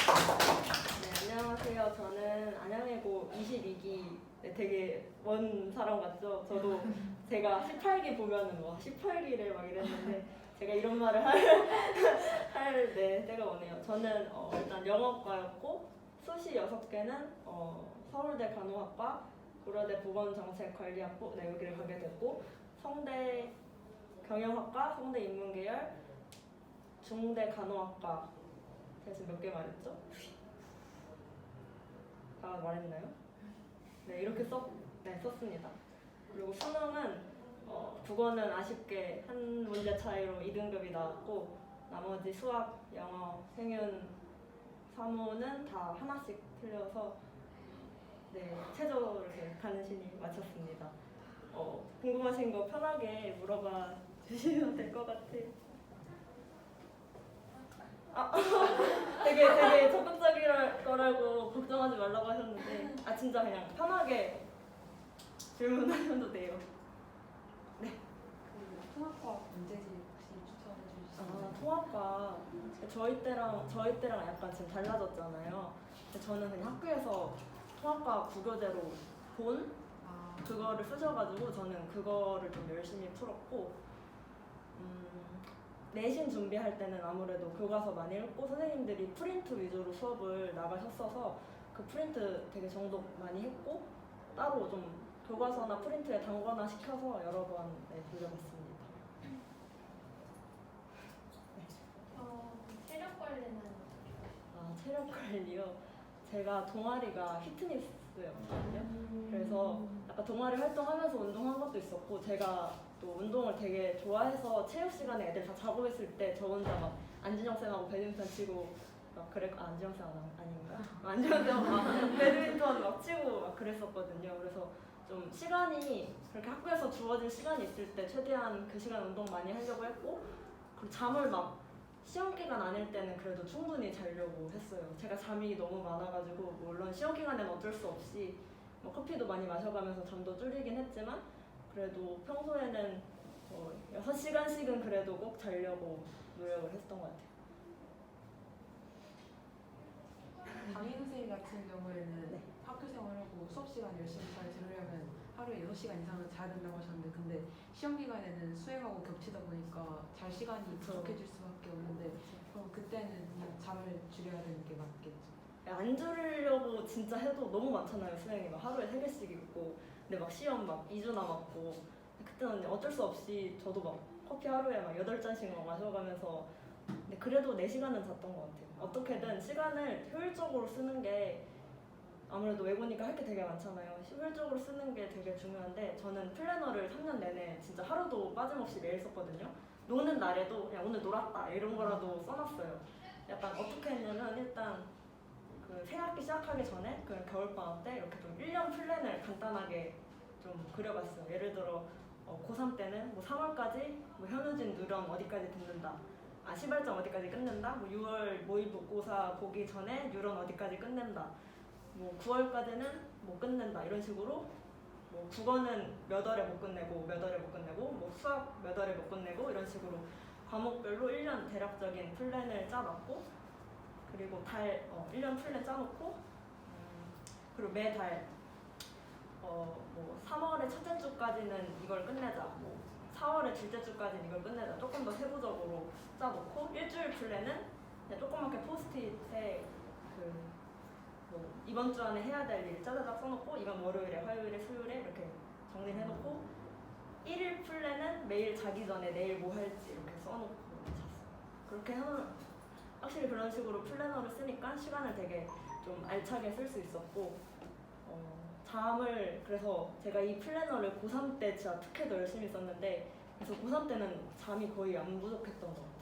네, 안녕하세요. 저는 안양예고 22기 되게 먼 사람 같죠? 저도 제가 18기 보면은 와 18기래 막 이랬는데 제가 이런 말을 할 때가 오네요. 저는 일단 영어과였고 수시 6개는 서울대 간호학과, 고려대 보건정책관리학부 여기를 가게 됐고 성대 경영학과, 성대 인문계열, 중대 간호학과 제가 지금 몇 개 말했죠? 다 말했나요? 네, 이렇게 썼습니다. 그리고 수능은 국어는 아쉽게 한 문제 차이로 2등급이 나왔고 나머지 수학, 영어, 생윤, 사무는 다 하나씩 틀려서 네, 최저 이렇게 간신히 마쳤습니다. 궁금하신 거 편하게 물어봐 주시면 될 것 같아요. 되게 적극적일 거라고 걱정하지 말라고 하셨는데 진짜 그냥 편하게 질문하셔도 돼요. 네. 통합과 문제집 혹시 추천해 주실 수 있나요? 통합과 저희 때랑 약간 지금 달라졌잖아요. 근데 저는 그냥 학교에서 통합과 국어제로 본 그거를 쓰셔가지고 저는 그거를 좀 열심히 풀었고 내신 준비할 때는 아무래도 교과서 많이 읽고 선생님들이 프린트 위주로 수업을 나가셨어서 그 프린트 되게 정독 많이 했고 따로 좀 교과서나 프린트에 담거나 시켜서 여러 번 돌려봤습니다. 체력 관리는? 체력 관리요? 제가 동아리가 피트니스였거든요. 그래서 약간 동아리 활동하면서 운동한 것도 있었고 제가 또 운동을 되게 좋아해서 체육 시간에 애들 다 자고 있을 때 저 혼자 막 안진영 쌤하고 배드민턴 치고 막 안진영 쌤 아닌가요? 안진영 쌤하고 막 배드민턴 막 치고 막 그랬었거든요. 그래서 좀 시간이 그렇게 학교에서 주어진 시간이 있을 때 최대한 그 시간 운동 많이 하려고 했고 그리고 잠을 막 시험 기간 아닐 때는 그래도 충분히 자려고 했어요. 제가 잠이 너무 많아가지고 물론 시험 기간에는 어쩔 수 없이 커피도 많이 마셔가면서 잠도 줄이긴 했지만 그래도 평소에는 6시간씩은 그래도 꼭 자려고 노력을 했던 것 같아요. 담임 선생님 같은 경우에는 네. 학교 생활하고 수업 시간 열심히 잘 들으려면 하루에 6시간 이상은 자야 된다고 하셨는데 근데 시험 기간에는 수행하고 겹치다 보니까 잘 시간이 부족해질 수밖에 없는데 그럼 그때는 그냥 잠을 줄여야 되는 게 맞겠죠? 안 줄이려고 진짜 해도 너무 많잖아요. 수행이 막 하루에 3개씩 있고 근데 막 시험 막 2주 남았고 그때는 어쩔 수 없이 저도 막 커피 하루에 막 8잔씩 막 마셔가면서 근데 그래도 4시간은 잤던 것 같아요. 어떻게든 시간을 효율적으로 쓰는 게 아무래도 외고니까 할 게 되게 많잖아요. 효율적으로 쓰는 게 되게 중요한데 저는 플래너를 3년 내내 진짜 하루도 빠짐없이 매일 썼거든요. 노는 날에도 그냥 오늘 놀았다 이런 거라도 써놨어요. 약간 어떻게 했냐면 일단 그 새학기 시작하기 전에 그 겨울방학 때 이렇게 좀 1년 플랜을 간단하게 좀 그려봤어요. 예를 들어 고3 때는 뭐 3월까지 뭐 현우진 누런 어디까지 듣는다. 시발점 어디까지 끝낸다. 뭐 6월 모의고사 보기 전에 뉴런 어디까지 끝낸다. 뭐 9월까지는 뭐 끝낸다. 이런 식으로 뭐 국어는 몇 월에 못 끝내고 몇 월에 못 끝내고 뭐 수학 몇 월에 못 끝내고 이런 식으로 과목별로 1년 대략적인 플랜을 짜놨고 그리고 1년 플랜 짜놓고 그리고 매달 뭐 3월의 첫째 주까지는 이걸 끝내자 뭐 4월의 둘째 주까지는 이걸 끝내자 조금 더 세부적으로 짜놓고 일주일 플랜은 그냥 조그맣게 포스트잇에 뭐 이번 주 안에 해야 될 일 짜자작 써놓고 이건 월요일에 화요일에 수요일에 이렇게 정리를 해놓고 1일 플랜은 매일 자기 전에 내일 뭐 할지 이렇게 써놓고 잤어요. 그렇게 하면 확실히 그런 식으로 플래너를 쓰니까 시간을 되게 좀 알차게 쓸 수 있었고 잠을 그래서 제가 이 플래너를 고3 때 진짜 특히 더 열심히 썼는데 그래서 고3 때는 잠이 거의 안 부족했던 것 같아요.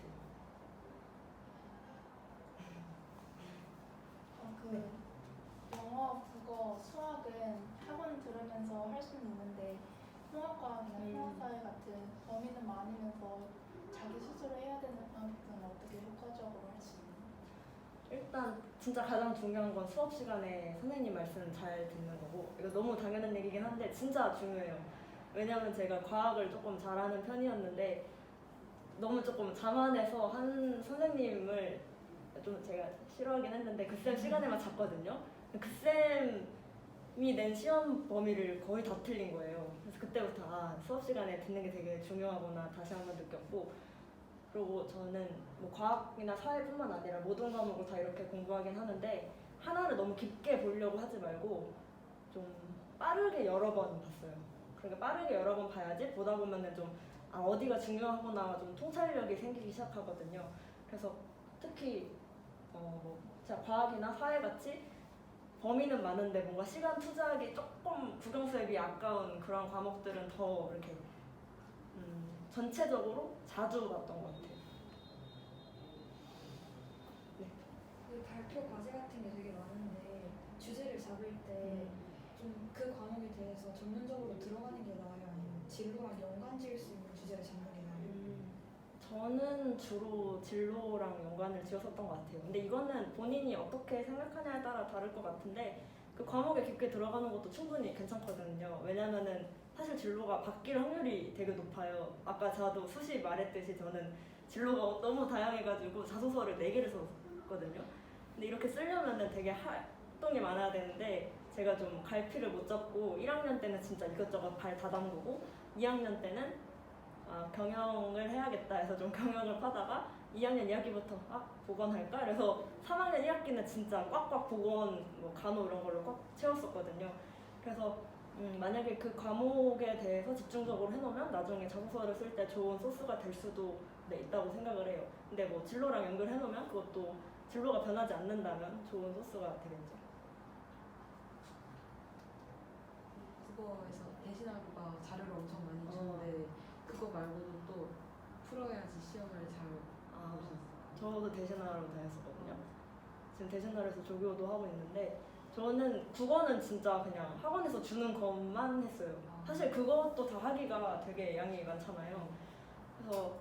영어, 국어, 수학은 학원 들으면서 할 수는 있는데 통합과학이나 통합사회 같은 범위는 많으면서 자기 스스로 해야 되는 만큼 어떻게 효과적으로 할 수 있나요? 일단 진짜 가장 중요한 건 수업 시간에 선생님 말씀 잘 듣는 거고 이거 너무 당연한 얘기긴 한데 진짜 중요해요. 왜냐면 제가 과학을 조금 잘하는 편이었는데 너무 조금 자만해서 한 선생님을 좀 제가 싫어하긴 했는데 그 쌤 시간에만 잤거든요. 그 쌤이 낸 시험 범위를 거의 다 틀린 거예요. 그래서 그때부터 수업 시간에 듣는 게 되게 중요하구나 다시 한번 느꼈고, 그리고 저는 뭐 과학이나 사회뿐만 아니라 모든 과목을 다 이렇게 공부하긴 하는데 하나를 너무 깊게 보려고 하지 말고 좀 빠르게 여러 번 봤어요. 그러니까 빠르게 여러 번 봐야지 보다 보면은 좀 어디가 중요하구나 좀 통찰력이 생기기 시작하거든요. 그래서 특히 뭐 진짜 과학이나 사회같이 범위는 많은데 뭔가 시간 투자하기 조금 국영수에 비해 아까운 그런 과목들은 더 이렇게 전체적으로 자주 봤던 것 같아요. 그 발표 과제 같은 게 되게 많은데 주제를 잡을 때 좀 그 과목에 대해서 전문적으로 들어가는 게 나아요? 아니면 진로랑 연관 지을 수 있는 주제를 잡는 게 나아요? 저는 주로 진로랑 연관을 지었었던 것 같아요. 근데 이거는 본인이 어떻게 생각하냐에 따라 다를 것 같은데 그 과목에 깊게 들어가는 것도 충분히 괜찮거든요. 왜냐면은 사실 진로가 바뀔 확률이 되게 높아요. 아까 저도 수시 말했듯이 저는 진로가 너무 다양해가지고 자소서를 4개를 썼거든요. 근데 이렇게 쓰려면은 되게 활동이 많아야 되는데 제가 좀 갈피를 못 잡고 1학년 때는 진짜 이것저것 발 다 담그고 2학년 때는 경영을 해야겠다 해서 좀 경영을 파다가 2학년 2학기부터 보건할까? 그래서 3학년 1학기는 진짜 꽉꽉 보건, 뭐 간호 이런 걸로 꽉 채웠었거든요. 그래서 만약에 그 과목에 대해서 집중적으로 해놓으면 나중에 자소서를 쓸 때 좋은 소스가 될 수도 있다고 생각을 해요. 근데 뭐 진로랑 연결해놓으면 그것도 진로가 변하지 않는다면 좋은 소스가 되겠죠. 국어에서 대신하고가 자료를 엄청 많이 주는데 그거 말고도 또 풀어야지 시험을 잘 보셨어요. 저도 대신하러 다녔었거든요. 지금 대신하러에서 조교도 하고 있는데 저는 국어는 진짜 그냥 학원에서 주는 것만 했어요. 사실 그것도 다 하기가 되게 양이 많잖아요. 그래서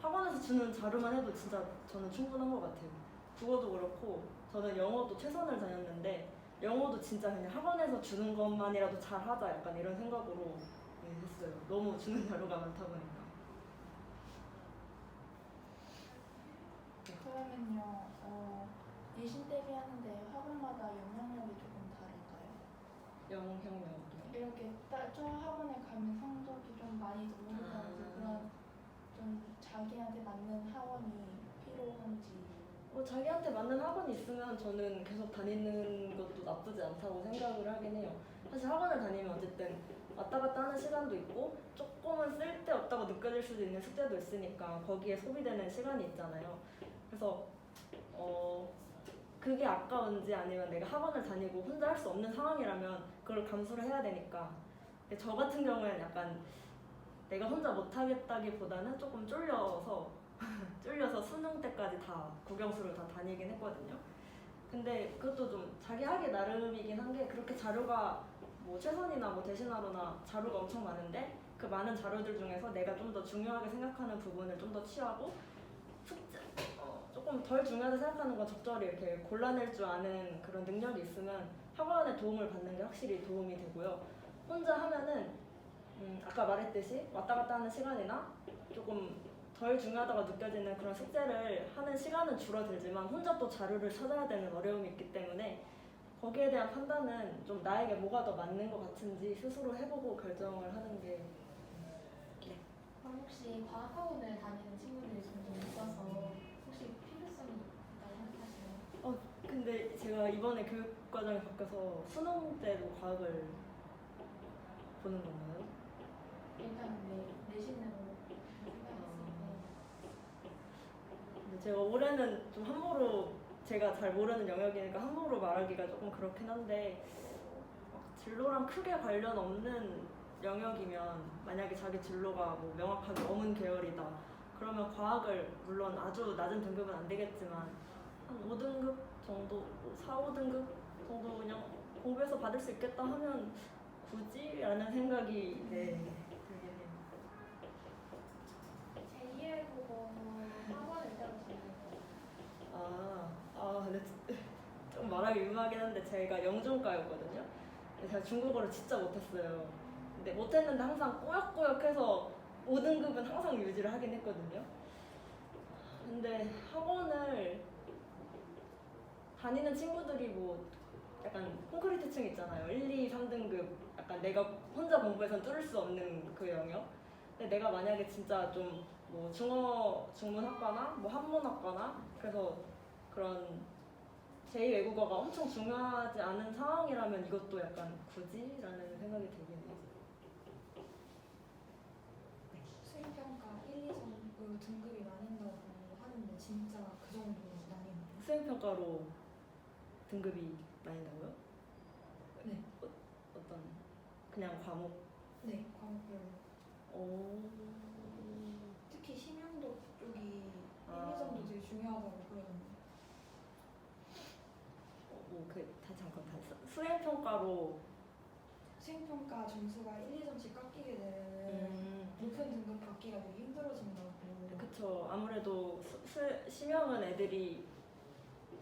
학원에서 주는 자료만 해도 진짜 저는 충분한 것 같아요. 국어도 그렇고 저는 영어도 최선을 다녔는데 영어도 진짜 그냥 학원에서 주는 것만이라도 잘하자 약간 이런 생각으로 했어요. 너무 주는 자료가 많다 보니까. 그러면요, 내신 대비하는데 학원마다 영향력이 조금 다른가요? 영향력. 이렇게 저 학원에 가면 성적이 좀 많이 오른다든지 그런 좀 자기한테 맞는 학원이 필요한지. 자기한테 맞는 학원이 있으면 저는 계속 다니는 것도 나쁘지 않다고 생각을 하긴 해요. 사실 학원을 다니면 어쨌든 왔다 갔다 하는 시간도 있고 조금은 쓸데없다고 느껴질 수도 있는 숙제도 있으니까 거기에 소비되는 시간이 있잖아요. 그래서 그게 아까운지 아니면 내가 학원을 다니고 혼자 할 수 없는 상황이라면 그걸 감수를 해야 되니까. 근데 저 같은 경우에는 약간 내가 혼자 못하겠다기보다는 조금 쫄려서 수능 때까지 다 국영수를 다 다니긴 했거든요. 근데 그것도 좀 자기 하기 나름이긴 한 게 그렇게 자료가 뭐 최선이나 뭐 대신하로나 자료가 엄청 많은데 그 많은 자료들 중에서 내가 좀 더 중요하게 생각하는 부분을 좀 더 취하고 숙제 조금 덜 중요하게 생각하는 건 적절히 이렇게 골라낼 줄 아는 그런 능력이 있으면 학원의 도움을 받는 게 확실히 도움이 되고요. 혼자 하면은 아까 말했듯이 왔다 갔다 하는 시간이나 조금 덜 중요하다고 느껴지는 그런 숙제를 하는 시간은 줄어들지만 혼자 또 자료를 찾아야 되는 어려움이 있기 때문에 거기에 대한 판단은 좀 나에게 뭐가 더 맞는 것 같은지 스스로 해보고 결정을 하는 게. 그럼 혹시 과학학원을 다니는 친구들이 종종 있어서 혹시 필요성이 있다고 생각하시나요? 근데 제가 이번에 교육과정이 바뀌어서 수능 때도 과학을 보는 건가요? 일단 내신으로 생각했을 근데 제가 올해는 좀 함부로 제가 잘 모르는 영역이니까 함부로 말하기가 조금 그렇긴 한데 진로랑 크게 관련 없는 영역이면 만약에 자기 진로가 뭐 명확하게 어문 계열이다 그러면 과학을 물론 아주 낮은 등급은 안 되겠지만 한 5등급 정도, 4, 5등급 정도 그냥 공부해서 받을 수 있겠다 하면 굳이? 라는 생각이 들긴 해요. 제2의 국어 학원을 따로 다니는 근데 좀 말하기 민망하긴 한데 제가 영준과였거든요. 근데 제가 중국어를 진짜 못했어요. 근데 못했는데 항상 꾸역꾸역해서 5등급은 항상 유지를 하긴 했거든요. 근데 학원을 다니는 친구들이 뭐 약간 콘크리트층 있잖아요. 1, 2, 3등급 약간 내가 혼자 공부해서는 뚫을 수 없는 그 영역. 근데 내가 만약에 진짜 좀 뭐 중문학과나 뭐 한문학과나 그래서 그런 제2외국어가 엄청 중요하지 않은 상황이라면 이것도 약간 굳이라는 생각이 들긴 해요. 수행평가 1, 2점으로 등급이 나뉜다고 하는데 진짜 그 정도로 나뉘나요? 수행평가로 등급이 나뉜다고요? 네. 어떤 그냥 과목? 네, 과목별로. 오. 특히 심형도 쪽이 1, 아. 2점도 되게 중요하다고 그러던데. 잠깐 다시 수행평가로 수행평가 점수가 1, 2점씩 깎이게 되면 높은 등급 받기가 되게 힘들어진다고. 그쵸. 아무래도 심형은 애들이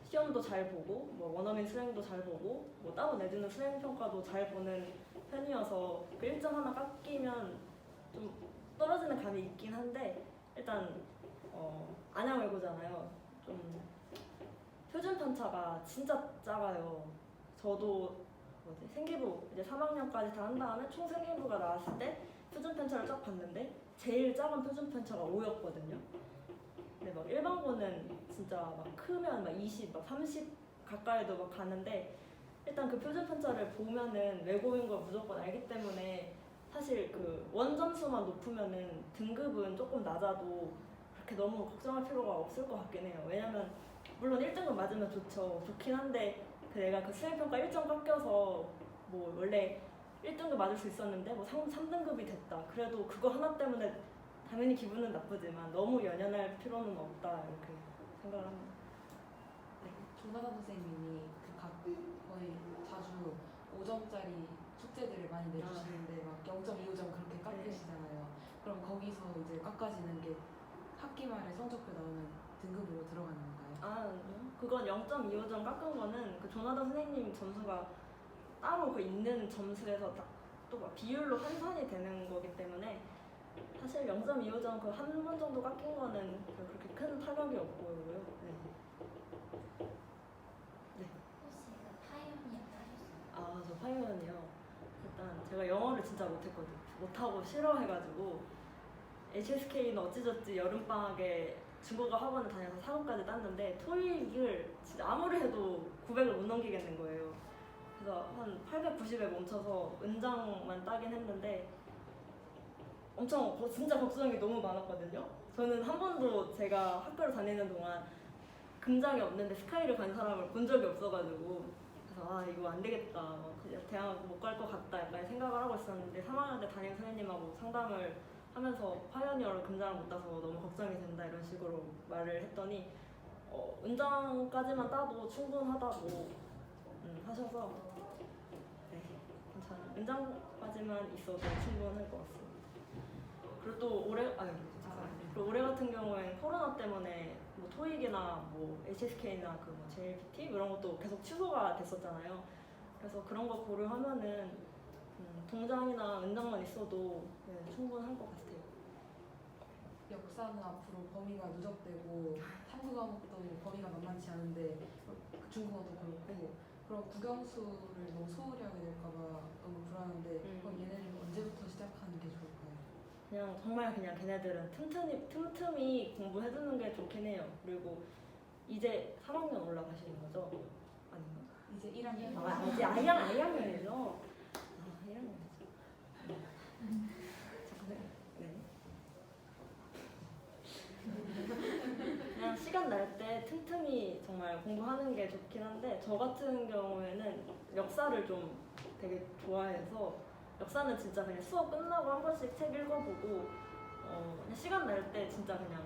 시험도 잘 보고 뭐 원어민 수행도 잘 보고 뭐 따로 내주는 수행평가도 잘 보는 편이어서 그 1점 하나 깎이면 좀 떨어지는 감이 있긴 한데 일단 안양외고잖아요. 좀 표준 편차가 진짜 작아요. 저도 생기부 이제 3학년까지 다 한 다음에 총 생기부가 나왔을 때 표준 편차를 쫙 봤는데 제일 작은 표준 편차가 5였거든요. 근데 막 일반고는 진짜 막 크면 막 20, 막 30 가까이도 막 가는데 일단 그 표준 편차를 보면은 외고인 걸 무조건 알기 때문에 사실 그 원점수만 높으면은 등급은 조금 낮아도 그렇게 너무 걱정할 필요가 없을 것 같긴 해요. 왜냐면 물론 1등급 맞으면 좋긴 한데 내가 그 수행평가 1점 깎여서 뭐 원래 1등급 맞을 수 있었는데 뭐 3등급이 됐다. 그래도 그거 하나 때문에 당연히 기분은 나쁘지만 너무 연연할 필요는 없다 이렇게 생각을 합니다. 조나단 선생님이 거의 자주 5점짜리 숙제들을 많이 내주시는데 막 0.25점 그렇게 깎으시잖아요. 그럼 거기서 이제 깎아지는 게 학기 말에 성적표 나오는 등급으로 들어가는 건가요? 그건 0.25점 깎은 거는 그 조나단 선생님 점수가 따로 그 있는 점수에서 또 막 비율로 환산이 되는 거기 때문에 사실 0.25점 그 한 번 정도 깎인 거는 그렇게 큰 타격이 없고요. 혹시 그 파이오니어 하셨어요? 저 파이오니요. 일단 제가 영어를 진짜 못하고 싫어해가지고 HSK는 어찌저찌 여름방학에 중국어 학원을 다녀서 4급까지 땄는데 토익을 진짜 아무리 해도 900을 못 넘기겠는 거예요. 그래서 한 890에 멈춰서 은장만 따긴 했는데 엄청 진짜 걱정이 너무 많았거든요. 저는 한 번도 제가 학교를 다니는 동안 금장이 없는데 스카이를 간 사람을 본 적이 없어가지고 그래서 이거 안 되겠다. 그냥 대학 못 갈 것 같다 약간 생각을 하고 있었는데 3학년 때 담임 선생님하고 상담을 하면서 파이오니어를 금장을 못 따서 너무 걱정이 된다 이런 식으로 말을 했더니 은장까지만 따도 충분하다고 하셔서 괜찮아요. 은장까지만 있어도 충분할 것 같습니다. 그리고 또 올해 같은 경우엔 코로나 때문에 뭐 토익이나 뭐 HSK나 그 뭐 JLPT 이런 것도 계속 취소가 됐었잖아요. 그래서 그런 거 고려하면은 동장이나 은장만 있어도 충분할 것 같아요. 역사는 앞으로 범위가 누적되고 탐구 과목도 범위가 만만치 않은데 중국어도 그렇고 그럼 국영수를 너무 소홀히 하게 될까봐 너무 불안한데 그럼 얘네는 언제부터 시작하는 게 좋을까요? 그냥 걔네들은 틈틈이 공부해두는 게 좋긴 해요. 그리고 이제 3학년 올라가시는 거죠? 아닌가? 이제 1학년 이제 2학년이죠? 1학년이죠. 네. 그냥 시간 날 때 틈틈이 정말 공부하는 게 좋긴 한데 저 같은 경우에는 역사를 좀 되게 좋아해서 역사는 진짜 그냥 수업 끝나고 한 번씩 책 읽어보고 그냥 시간 날 때 진짜 그냥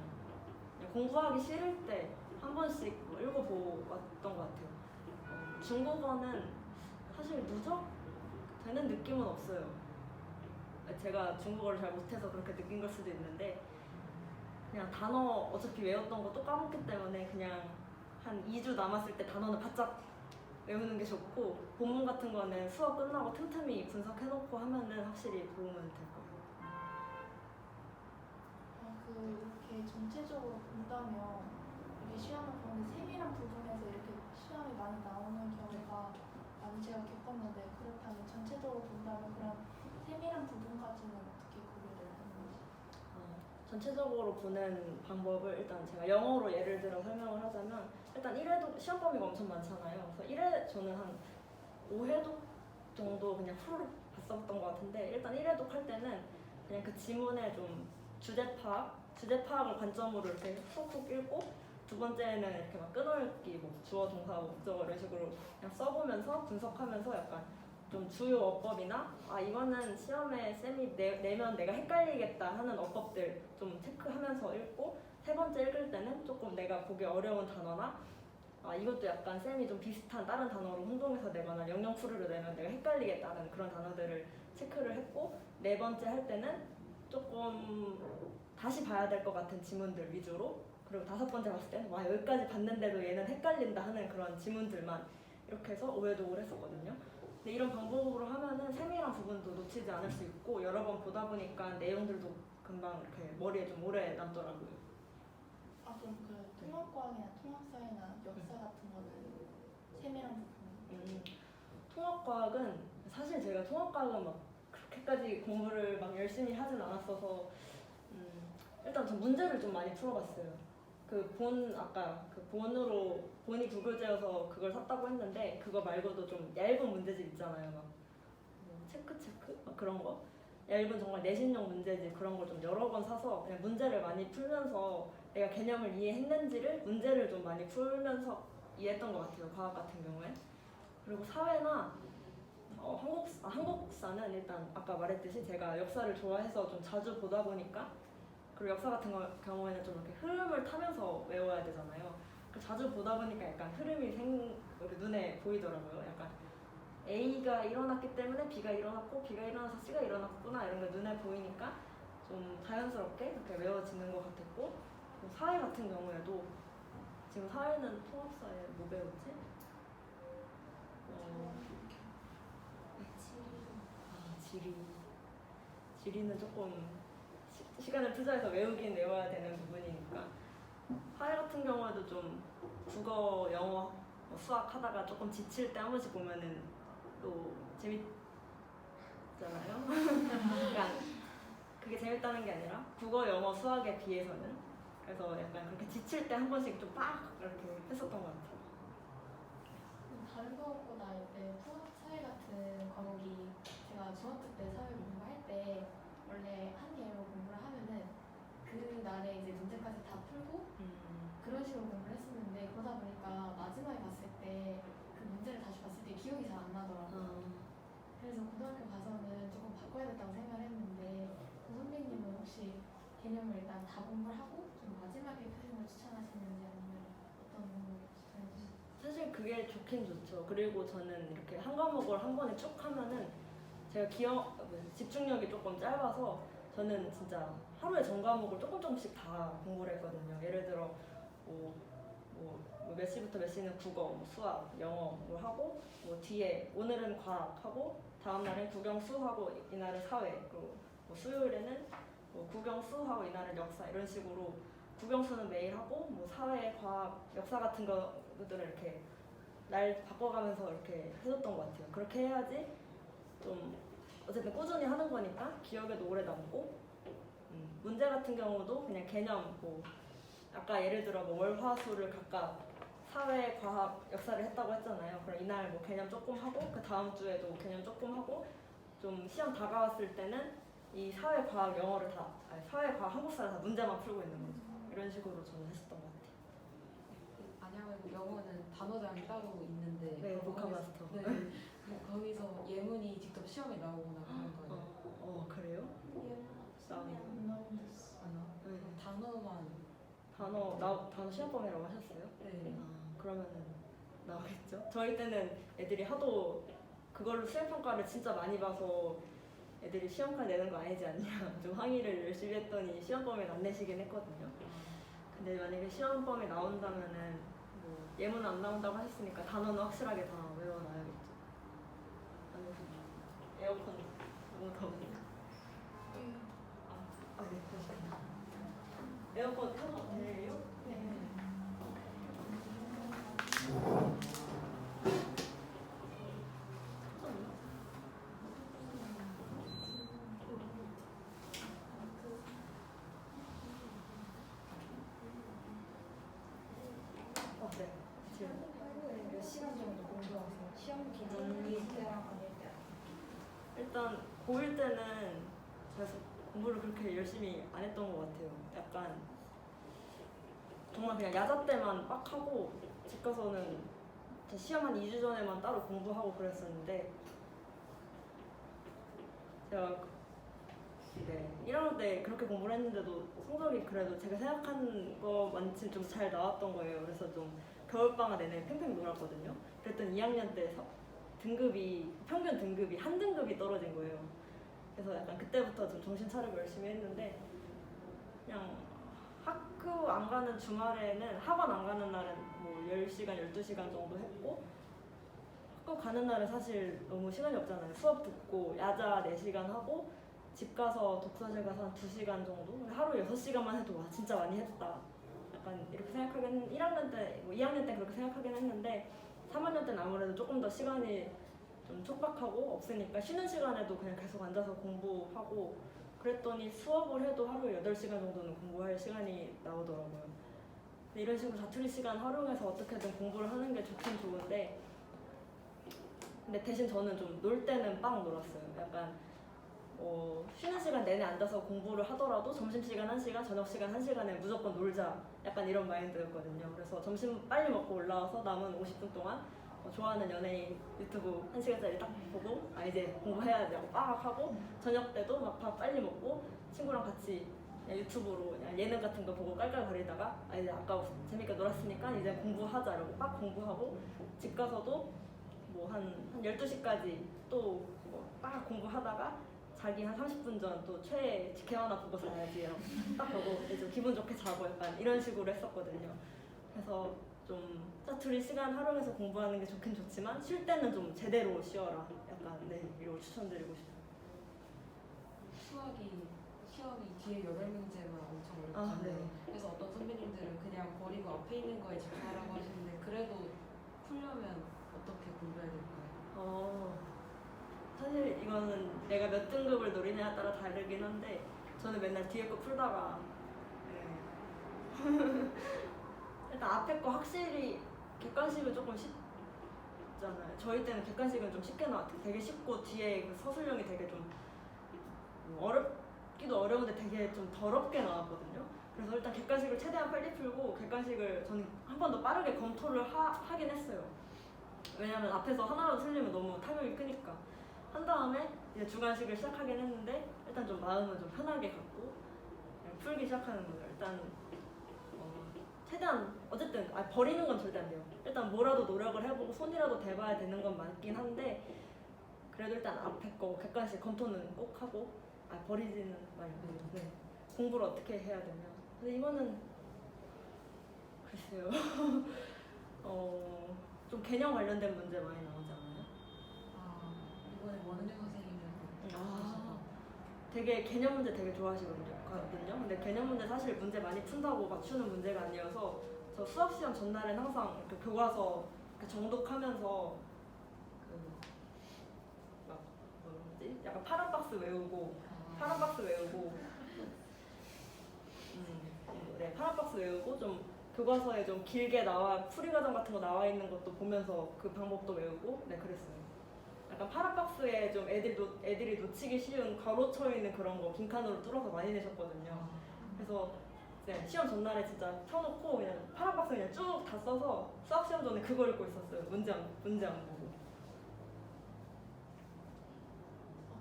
공부하기 싫을 때 한 번씩 읽어보고 왔던 것 같아요. 중국어는 사실 누적 되는 느낌은 없어요. 제가 중국어를 잘 못해서 그렇게 느낀 걸 수도 있는데 그냥 단어 어차피 외웠던 거 또 까먹기 때문에 그냥 한 2주 남았을 때 단어는 바짝 외우는 게 좋고 본문 같은 거는 수업 끝나고 틈틈이 분석해놓고 하면은 확실히 도움은 될 거예요. 이렇게 전체적으로 본다면 이게 시험을 보는 세밀한 부분에서 이렇게 시험이 많이 나오는 경우가 많이 제가 겪었는데 그렇다면 전체적으로 본다면 그런 세밀한 부분까지는 어떻게 구별을 하는지. 전체적으로 보는 방법을 일단 제가 영어로 예를 들어 설명을 하자면 일단 1회도 시험 범위가 엄청 많잖아요. 그래서 1회 저는 한 5회독 정도 그냥 후루룩 봤었던 것 같은데 일단 1회독 할 때는 그냥 그 지문의 좀 주제 파악을 관점으로 이렇게 훅훅 읽고 두 번째는 이렇게 막 끊어읽기 뭐 주어 동사 목적어 이런 식으로 그냥 써보면서 분석하면서 약간 좀 주요 어법이나 이거는 시험에 쌤이 내면 내가 헷갈리겠다 하는 어법들 좀 체크하면서 읽고 세 번째 읽을 때는 조금 내가 보기 어려운 단어나 이것도 약간 쌤이 좀 비슷한 다른 단어로 혼동해서 내거나 영영풀이로 내면 내가 헷갈리겠다는 그런 단어들을 체크를 했고 네 번째 할 때는 조금 다시 봐야 될 것 같은 지문들 위주로 그리고 다섯 번째 봤을 때는 와 여기까지 봤는데도 얘는 헷갈린다 하는 그런 지문들만 이렇게 해서 5회독을 했었거든요. 근데 이런 방법으로 하면은 세밀한 부분도 놓치지 않을 수 있고 여러 번 보다 보니까 내용들도 금방 이렇게 머리에 좀 오래 남더라고요. 그럼 그 통합과학이나 통합사회나 역사 같은 거는 세밀한 부분. 통합과학은 사실 제가 통합과학은 막 그렇게까지 공부를 막 열심히 하진 않았어서 일단 전 문제를 좀 많이 풀어봤어요. 아까 그 본이 구글제여서 그걸 샀다고 했는데 그거 말고도 좀 얇은 문제집 있잖아요. 막 체크 막 그런 거 얇은 정말 내신용 문제집 그런 걸 좀 여러 번 사서 그냥 문제를 많이 풀면서 내가 개념을 이해했는지를 문제를 좀 많이 풀면서 이해했던 것 같아요. 과학 같은 경우에. 그리고 사회나 한국사는 일단 아까 말했듯이 제가 역사를 좋아해서 좀 자주 보다 보니까 그리고 역사 같은 경우에는 좀 이렇게 흐름을 타면서 외워야 되잖아요. 자주 보다 보니까 약간 흐름이 이렇게 눈에 보이더라고요. 약간 A가 일어났기 때문에 B가 일어났고 B가 일어나서 C가 일어났구나 이런 게 눈에 보이니까 좀 자연스럽게 이렇게 외워지는 것 같았고 사회 같은 경우에도 지금 사회는 통합사회 뭐 배웠지? 지리는 조금 시간을 투자해서 외우긴 외워야 되는 부분이니까 사회 같은 경우에도 좀 국어, 영어, 수학 하다가 조금 지칠 때 한 번씩 보면은 또 재밌잖아요. 그러니까 그게 재밌다는 게 아니라 국어, 영어, 수학에 비해서는 그래서 약간 그렇게 지칠 때 한 번씩 좀 빡 이렇게 했었던 것 같아요. 다른 과목보다 이때 통합사회 같은 과목이 제가 중학교 때 사회 공부할 때 원래 한 개로 공부를 하면은 그 날에 이제 문제까지 다 풀고 그런 식으로 공부를 했었는데 그러다 보니까 마지막에 봤을 때 그 문제를 다시 봤을 때 기억이 잘 안 나더라고요. 그래서 고등학교 가서는 조금 바꿔야 된다고 생각을 했는데 그 선배님은 혹시 개념을 일단 다 공부를 하고 좀 마지막에 펴는 걸 추천하시는지 아니면 어떤 걸 추천해 주시나요? 사실 그게 좋긴 좋죠. 그리고 저는 이렇게 한 과목을 한 번에 쭉 하면은 제가 집중력이 조금 짧아서 저는 진짜 하루에 전 과목을 조금씩 다 공부를 했거든요. 예를 들어 몇 시부터 몇 시는 국어, 수학, 영어 하고 뒤에 오늘은 과학하고 다음 날은 국영 수하고 이날은 사회 그리고 수요일에는 국영 수하고 이날은 역사 이런 식으로 국영 수는 매일 하고 사회, 과학, 역사 같은 것들을 이렇게 날 바꿔가면서 이렇게 해줬던 것 같아요. 그렇게 해야지 좀 어쨌든 꾸준히 하는 거니까 기억에도 오래 남고 문제 같은 경우도 그냥 개념 아까 예를 들어 월화수를 각각 사회, 과학, 역사를 했다고 했잖아요. 그럼 이날 개념 조금 하고 그 다음 주에도 개념 조금 하고 좀 시험 다가왔을 때는 이 사회, 과학, 사회, 과학, 한국사를 다 문제만 풀고 있는 거죠. 이런 식으로 저는 했었던 것 같아요. 아니면 영어는 단어장이 따로 있는데 네, 보카마스터. 네, 거기서 예문이 직접 시험에 나오거나 그런 거예요. 그래요? 네. 단어 시험 범위라고 하셨어요? 네. 그러면은 나오겠죠. 저희 때는 애들이 하도 그걸로 수행평가를 진짜 많이 봐서 애들이 시험까지 내는 거 아니지 않냐 좀 항의를 열심히 했더니 시험 범위를 안 내시긴 했거든요. 근데 만약에 시험 범위 나온다면은 예문은 안 나온다고 하셨으니까 단어는 확실하게 다 외워놔야겠죠. 에어컨 너무 더운데. 네, 그러시구나. 에어컨 켜도 돼요? 네. 일단 고1 때는 제가 공부를 그렇게 열심히 안 했던 것 같아요. 약간 정말 그냥 야자 때만 빡 하고 집 가서는 시험 한 2주 전에만 따로 공부하고 그랬었는데 제가 1학년 때 그렇게 공부를 했는데도 성적이 그래도 제가 생각한 것만큼 좀 잘 나왔던 거예요. 그래서 좀 겨울방학 내내 팽팽 놀았거든요. 그랬더니 2학년 때 평균 등급이 한 등급이 떨어진 거예요. 그래서 약간 그때부터 좀 정신 차리고 열심히 했는데 그냥 학교 안 가는 주말에는 학원 안 가는 날은 뭐 10시간, 12시간 정도 했고 학교 가는 날은 사실 너무 시간이 없잖아요. 수업 듣고 야자 4시간 하고 집 가서 독서실 가서 한 2시간 정도? 하루 6시간만 해도 와 진짜 많이 했다. 약간 이렇게 생각하긴 1학년 때, 뭐 2학년 때 그렇게 생각하긴 했는데 3학년 때는 아무래도 조금 더 시간이 좀 촉박하고 없으니까 쉬는 시간에도 그냥 계속 앉아서 공부하고 그랬더니 수업을 해도 하루에 8시간 정도는 공부할 시간이 나오더라고요. 근데 이런 식으로 자투리 시간 활용해서 어떻게든 공부를 하는 게 좋긴 좋은데 근데 대신 저는 좀 놀 때는 빵 놀았어요. 약간 쉬는 시간 내내 앉아서 공부를 하더라도 점심시간 1시간, 저녁시간 1시간에 무조건 놀자 약간 이런 마인드였거든요. 그래서 점심 빨리 먹고 올라와서 남은 50분 동안 좋아하는 연예인 유튜브 1시간짜리 딱 보고 이제 공부해야 되고 빡 하고 저녁 때도 막 밥 빨리 먹고 친구랑 같이 그냥 유튜브로 그냥 예능 같은 거 보고 깔깔거리다가 이제 아까 재밌게 놀았으니까 이제 공부하자 이러고 빡 공부하고 집 가서도 뭐 한 12시까지 또 빡 공부하다가 자기 한 30분 전 또 최애 직캠 하나 보고 자야지 이러고 딱 보고 이제 기분 좋게 자고 약간 이런 식으로 했었거든요. 그래서 좀 짜투리 시간 활용해서 공부하는 게 좋긴 좋지만 쉴 때는 좀 제대로 쉬어라 약간 이걸 추천드리고 싶어요. 시험이 뒤에 8문제만 엄청 어렵잖아요. 그래서 어떤 선배님들은 그냥 버리고 앞에 있는 거에 집중하라고 하시는데 그래도 풀려면 어떻게 공부해야 될까요? 사실 이거는 내가 몇 등급을 노리냐에 따라 다르긴 한데 저는 맨날 뒤에 거 풀다가 일단 앞에 거 확실히 객관식은 조금 쉽잖아요. 저희 때는 객관식은 좀 쉽게 나왔어요. 되게 쉽고 뒤에 그 서술형이 되게 좀 어렵기도 어려운데 되게 좀 더럽게 나왔거든요. 그래서 일단 객관식을 최대한 빨리 풀고 객관식을 저는 한 번 더 빠르게 검토를 하긴 했어요. 왜냐면 앞에서 하나라도 틀리면 너무 타격이 크니까. 한 다음에 이제 주관식을 시작하긴 했는데 일단 좀 마음은 좀 편하게 갖고 그냥 풀기 시작하는 거예요. 일단 최대한 어쨌든 버리는 건 절대 안 돼요. 일단 뭐라도 노력을 해보고 손이라도 대봐야 되는 건 맞긴 한데 그래도 일단 앞에 거 객관식 검토는 꼭 하고 버리지는 말고 공부를 어떻게 해야 되냐. 근데 이거는 글쎄요. 좀 개념 관련된 문제 많이 나오지 않아요? 이번에 원은영 선생님은 되게 개념 문제 되게 좋아하시거든요. 근데 개념 문제 사실 문제 많이 푼다고 맞추는 문제가 아니어서 저 수학 시험 전날엔 항상 그 교과서 정독하면서 약간 파란 박스 외우고 파란 박스 외우고 좀 교과서에 좀 길게 풀이 과정 같은 거 나와 있는 것도 보면서 그 방법도 외우고 그랬어요. 약간 파란 박스에 좀 애들이 놓치기 쉬운 가로쳐 있는 그런 거 빈칸으로 뚫어서 많이 내셨거든요. 그래서 시험 전날에 진짜 펴놓고 그냥 파란 박스 그냥 쭉 다 써서 수학 시험 전에 그거 읽고 있었어요. 문제 안 보고.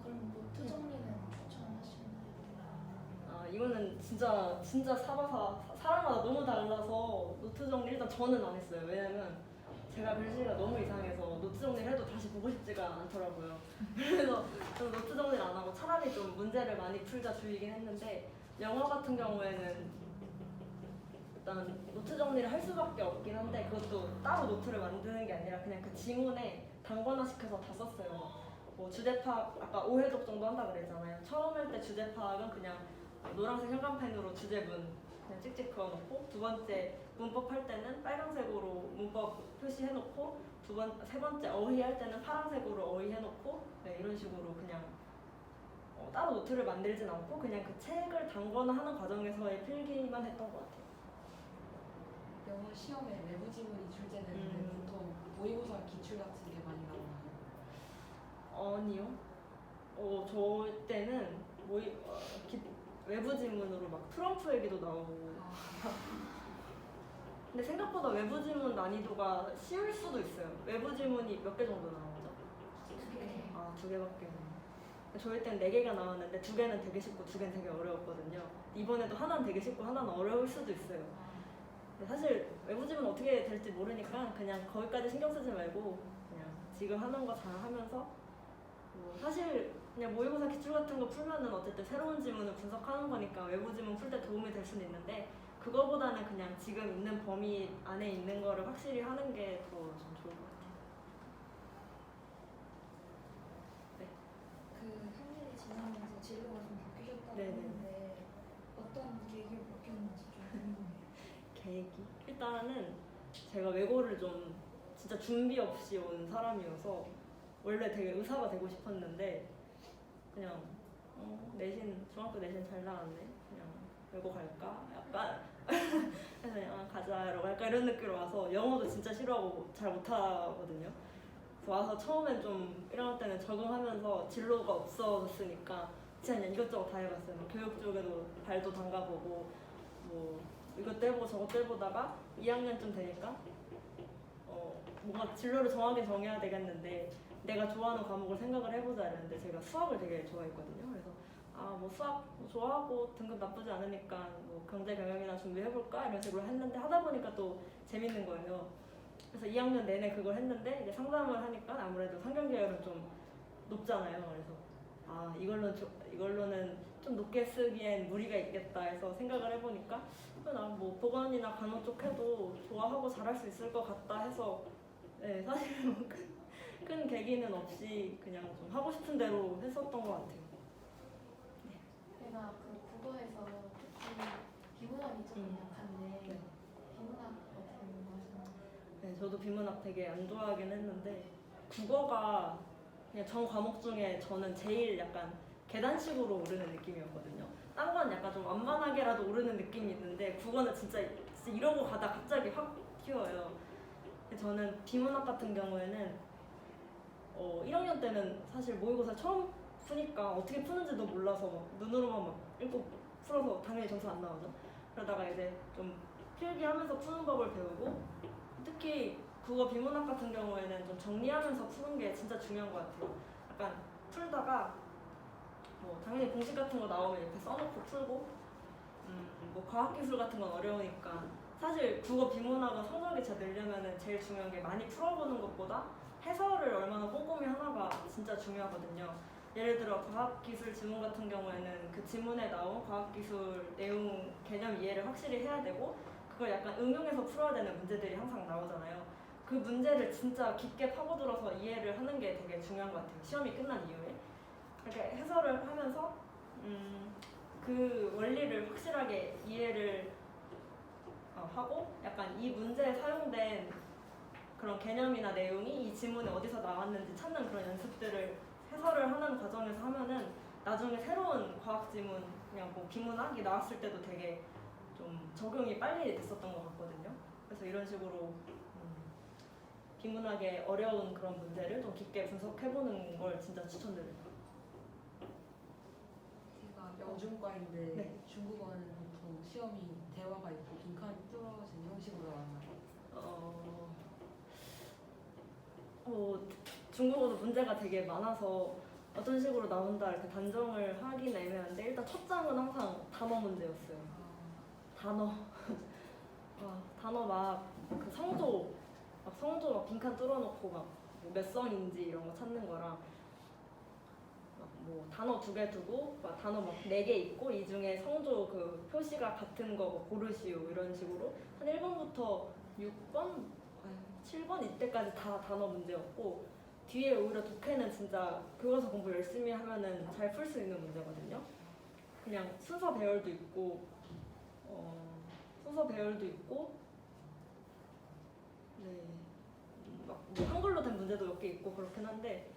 그럼 노트 정리는 추천하시나요? 이거는 진짜 사람마다 너무 달라서 노트 정리 일단 저는 안 했어요. 왜냐면 제가 글씨가 너무 이상해서 노트 정리를 해도 다시 보고 싶지가 않더라고요. 그래서 저는 노트 정리를 안 하고 차라리 좀 문제를 많이 풀자 주의긴 했는데 영어 같은 경우에는 일단 노트 정리를 할 수밖에 없긴 한데 그것도 따로 노트를 만드는 게 아니라 그냥 그 지문에 단권화시켜서 다 썼어요. 뭐 주제 파악 아까 5회독 정도 한다 그랬잖아요. 처음 할 때 주제 파악은 그냥 노란색 형광펜으로 주제문 그냥 찍찍 그어놓고 두 번째 문법 할 때는 빨간색으로 문법 표시해놓고 세 번째 어휘 할 때는 파란색으로 어휘 해놓고 이런 식으로 그냥 따로 노트를 만들진 않고 그냥 그 책을 단거나 하는 과정에서의 필기만 했던 것 같아요. 영어 시험에 내부 지문이 출제되는데 보통 모의고사 기출 같은 게 많이 나오나요? 아니요. 저 때는 외부 지문으로 막 트럼프 얘기도 나오고. 근데 생각보다 외부 지문 난이도가 쉬울 수도 있어요. 외부 지문이 몇 개 정도 나오죠? 2개. 아, 2개밖에. 저희 때는 4개가 나왔는데 2개는 되게 쉽고 2개는 되게 어려웠거든요. 이번에도 하나는 되게 쉽고 하나는 어려울 수도 있어요. 근데 사실 외부 지문 어떻게 될지 모르니까 그냥 거기까지 신경 쓰지 말고 그냥 지금 하는 거 잘 하면서 사실 그냥 모의고사 기출 같은 거 풀면은 어쨌든 새로운 지문을 분석하는 거니까 외부 지문 풀 때 도움이 될 수는 있는데 그거보다는 그냥 지금 있는 범위 안에 있는 거를 확실히 하는 게 더 좀 좋을 것 같아요. 그 학년이 지나면서 진로가 좀 바뀌셨다고 네네. 했는데 어떤 계기로 바뀌었는지 좀 궁금해요. 계획이? 일단은 제가 외고를 좀 진짜 준비 없이 온 사람이어서 원래 되게 의사가 되고 싶었는데 그냥 중학교 내신 잘 나왔네 그냥 외고 갈까? 약간 그래서 그냥 가자 이러고 약간 이런 느낌으로 와서 영어도 진짜 싫어하고 잘 못하거든요. 그래서 와서 처음엔 좀 1학년 때는 적응하면서 진로가 없어졌으니까 진짜 그냥 이것저것 다 해봤어요. 뭐 교육 쪽에도 발도 담가보고 뭐 이것도 해보고 저것도 해보다가 2학년쯤 되니까 뭔가 진로를 정해야 되겠는데 내가 좋아하는 과목을 생각을 해보자 이랬는데 제가 수학을 되게 좋아했거든요. 그래서 뭐 수학 좋아하고 등급 나쁘지 않으니까 뭐 경제 경영이나 준비해볼까 이런 식으로 했는데 하다 보니까 또 재밌는 거예요. 그래서 2학년 내내 그걸 했는데 이제 상담을 하니까 아무래도 상경계열은 좀 높잖아요. 그래서 이걸로는 좀 높게 쓰기엔 무리가 있겠다 해서 생각을 해보니까 나 뭐 보건이나 간호 쪽 해도 좋아하고 잘할 수 있을 것 같다 해서 네, 사실 뭐 큰 계기는 없이 그냥 좀 하고 싶은 대로 했었던 것 같아요. 제가 그 국어에서 특히 비문학이 조금 약한데 네. 비문학 어떻게 공부하시나요? 네, 저도 비문학 되게 안 좋아하긴 했는데 국어가 그냥 전 과목 중에 저는 제일 약간 계단식으로 오르는 느낌이었거든요. 딴 건 약간 좀 완만하게라도 오르는 느낌이 있는데 국어는 진짜 이러고 가다 갑자기 확 튀어요. 근데 저는 비문학 같은 경우에는 1학년 때는 사실 모의고사 처음 푸니까 어떻게 푸는지도 몰라서 막 눈으로만 막 읽고 풀어서 당연히 점수 안 나오죠. 그러다가 이제 좀 필기하면서 푸는 법을 배우고 특히 국어 비문학 같은 경우에는 좀 정리하면서 푸는 게 진짜 중요한 것 같아요. 약간 풀다가 당연히 공식 같은 거 나오면 이렇게 써놓고 풀고 뭐 과학기술 같은 건 어려우니까 사실 국어 비문학은 성적이 잘 늘려면 제일 중요한 게 많이 풀어보는 것보다 해설을 얼마나 꼼꼼히 하나가 진짜 중요하거든요. 예를 들어 과학기술 지문 같은 경우에는 그 지문에 나온 과학기술 내용 개념 이해를 확실히 해야 되고 그걸 약간 응용해서 풀어야 되는 문제들이 항상 나오잖아요. 그 문제를 진짜 깊게 파고들어서 이해를 하는 게 되게 중요한 것 같아요. 시험이 끝난 이후에. 이렇게 해설을 하면서 그 원리를 확실하게 이해를 하고 약간 이 문제에 사용된 그런 개념이나 내용이 이 지문에 어디서 나왔는지 찾는 그런 연습들을 해설을 하는 과정에서 하면은 나중에 새로운 과학 지문 그냥 뭐 비문학이 나왔을 때도 되게 좀 적용이 빨리 됐었던 것 같거든요. 그래서 이런 식으로 비문학의 어려운 그런 문제를 좀 깊게 분석해보는 걸 진짜 추천드려요. 제가 영준과인데 네. 중국어는 보통 시험이 대화가 있고 빈칸이 뚫어진 형식으로 나와요. 중국어도 문제가 되게 많아서 어떤 식으로 나온다 이렇게 단정을 하긴 애매한데 일단 첫 장은 항상 단어 문제였어요. 단어 막 그 성조 막 빈칸 뚫어놓고 막 몇 성인지 이런 거 찾는 거랑 막 뭐 단어 2개 두고 막 단어 막 4개 있고 이 중에 성조 그 표시가 같은 거 고르시오 이런 식으로 한 1번부터 6번, 7번 이때까지 다 단어 문제였고 뒤에 오히려 독해는 진짜 교과서 공부 열심히 하면은 잘 풀 수 있는 문제거든요. 그냥 순서 배열도 있고 막 뭐 한글로 된 문제도 몇 개 있고 그렇긴 한데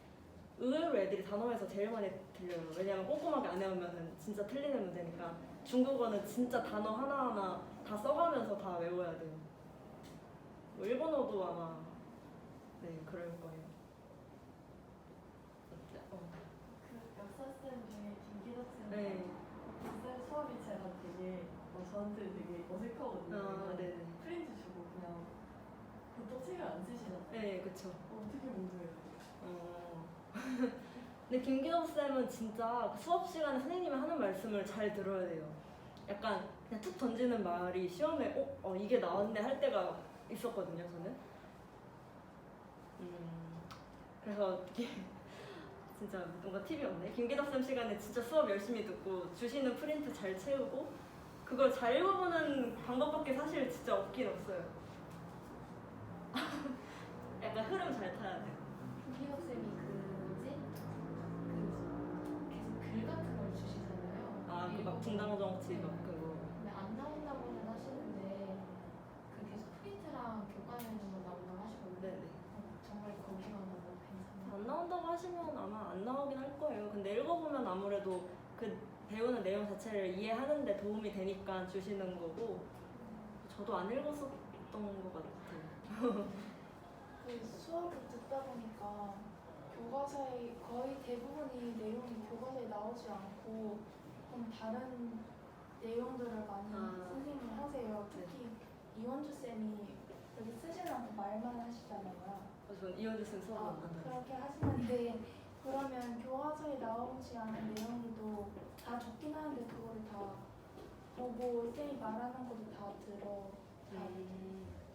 의외로 애들이 단어에서 제일 많이 틀려요. 왜냐면 꼼꼼하게 안 해오면 진짜 틀리는 문제니까. 중국어는 진짜 단어 하나하나 다 써가면서 다 외워야 돼요. 뭐 일본어도 아마 그럴 거예요. 그 역사 쌤 중에 김기덕 쌤 네. 쌤 수업이 제가 되게 저한테 되게 어색하거든요. 아, 네네. 프린트 주고 그냥 보통 책을 안 쓰시잖아요. 네, 그쵸. 어떻게 공부해요? 근데 김기덕 쌤은 진짜 수업 시간에 선생님이 하는 말씀을 잘 들어야 돼요. 약간 그냥 툭 던지는 말이 시험에 이게 나왔네 할 때가 있었거든요, 저는. 그래서 이게 진짜 뭔가 팁이 없네. 김기덕 쌤 시간에 진짜 수업 열심히 듣고 주시는 프린트 잘 채우고 그걸 잘 읽어보는 방법밖에 사실 진짜 없긴 없어요. 약간 흐름 잘 타야 돼요. 김기혁 쌤이 계속 글 같은 걸 주시잖아요. 아, 그 막 분당 정치 막 그거. 근데 안 나온다고는 하시는데 그 계속 프린트랑 교과에서만 나온다고 하시거든요. 네네. 정말 거기만 나도 괜찮아요. 안 나온다고 하시면 아마 안 나오긴 할 거예요. 근데 읽어보면 아무래도 그 배우는 내용 자체를 이해하는데 도움이 되니까 주시는 거고 저도 안 읽었었던 것 같아요. 그 수업을 듣다 보니까 교과서에 거의 대부분이 내용이 교과서에 나오지 않고 좀 다른 내용들을 많이 선생님이 하세요. 특히 이원주 쌤이 여기 쓰진 않고 말만 하시잖아요. 저는 이현주 쌤 수업 안 만나요. 그렇게 하시는데 그러면 교과서에 나오지 않은 내용도 다 적긴 하는데 그거를 다 보고 쌤이 말하는 것도 다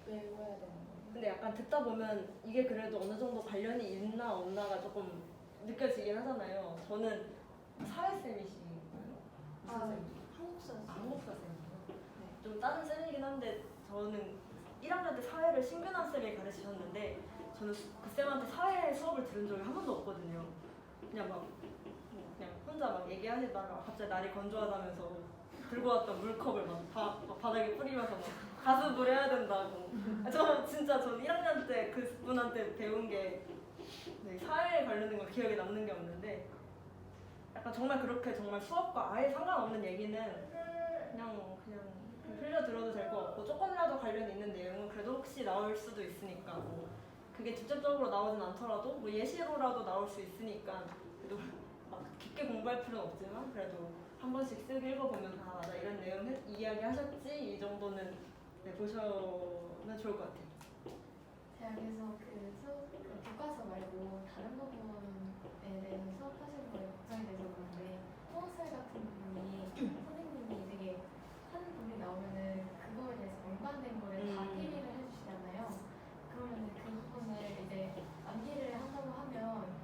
외워야 되는 거예요. 근데 약간 듣다 보면 이게 그래도 어느 정도 관련이 있나 없나가 조금 느껴지긴 하잖아요. 저는 사회쌤이신가요? 무슨 쌤이죠? 한국사 한국사 쌤이요? 좀 다른 쌤이긴 한데 저는 1학년 때 사회를 신균환 쌤이 가르치셨는데 저는 그 쌤한테 사회 수업을 들은 적이 한 번도 없거든요. 그냥 혼자 막 얘기하시다가 갑자기 날이 건조하다면서 들고 왔던 물컵을 막 바닥에 뿌리면서 막 가습을 해야 된다고. 전 1학년 때 그분한테 배운 게 사회에 관련된 거 기억에 남는 게 없는데 약간 정말 그렇게 정말 수업과 아예 상관없는 얘기는 그냥 흘려 들어도 될 것 같고 조금이라도 관련 있는 내용은 그래도 혹시 나올 수도 있으니까 그게 직접적으로 나오진 않더라도 예시로라도 나올 수 있으니까 그래도 막 깊게 공부할 필요는 없지만 그래도 한 번씩 쓱 읽어보면 맞아 이런 내용 이야기 하셨지 이 정도는 보셔면 좋을 것 같아요. 대학에서 그 교과서 말고 다른 부분에 대해서 수업하시는 거에 걱정이 돼서 그런데 통합살 같은 부분이 선생님이 되게 하는 부분이 나오면은 그거에 대해서 연관된 거를 다 필기를 해주시잖아요. 그러면은 그 부분을 이제 암기를 한다고 하면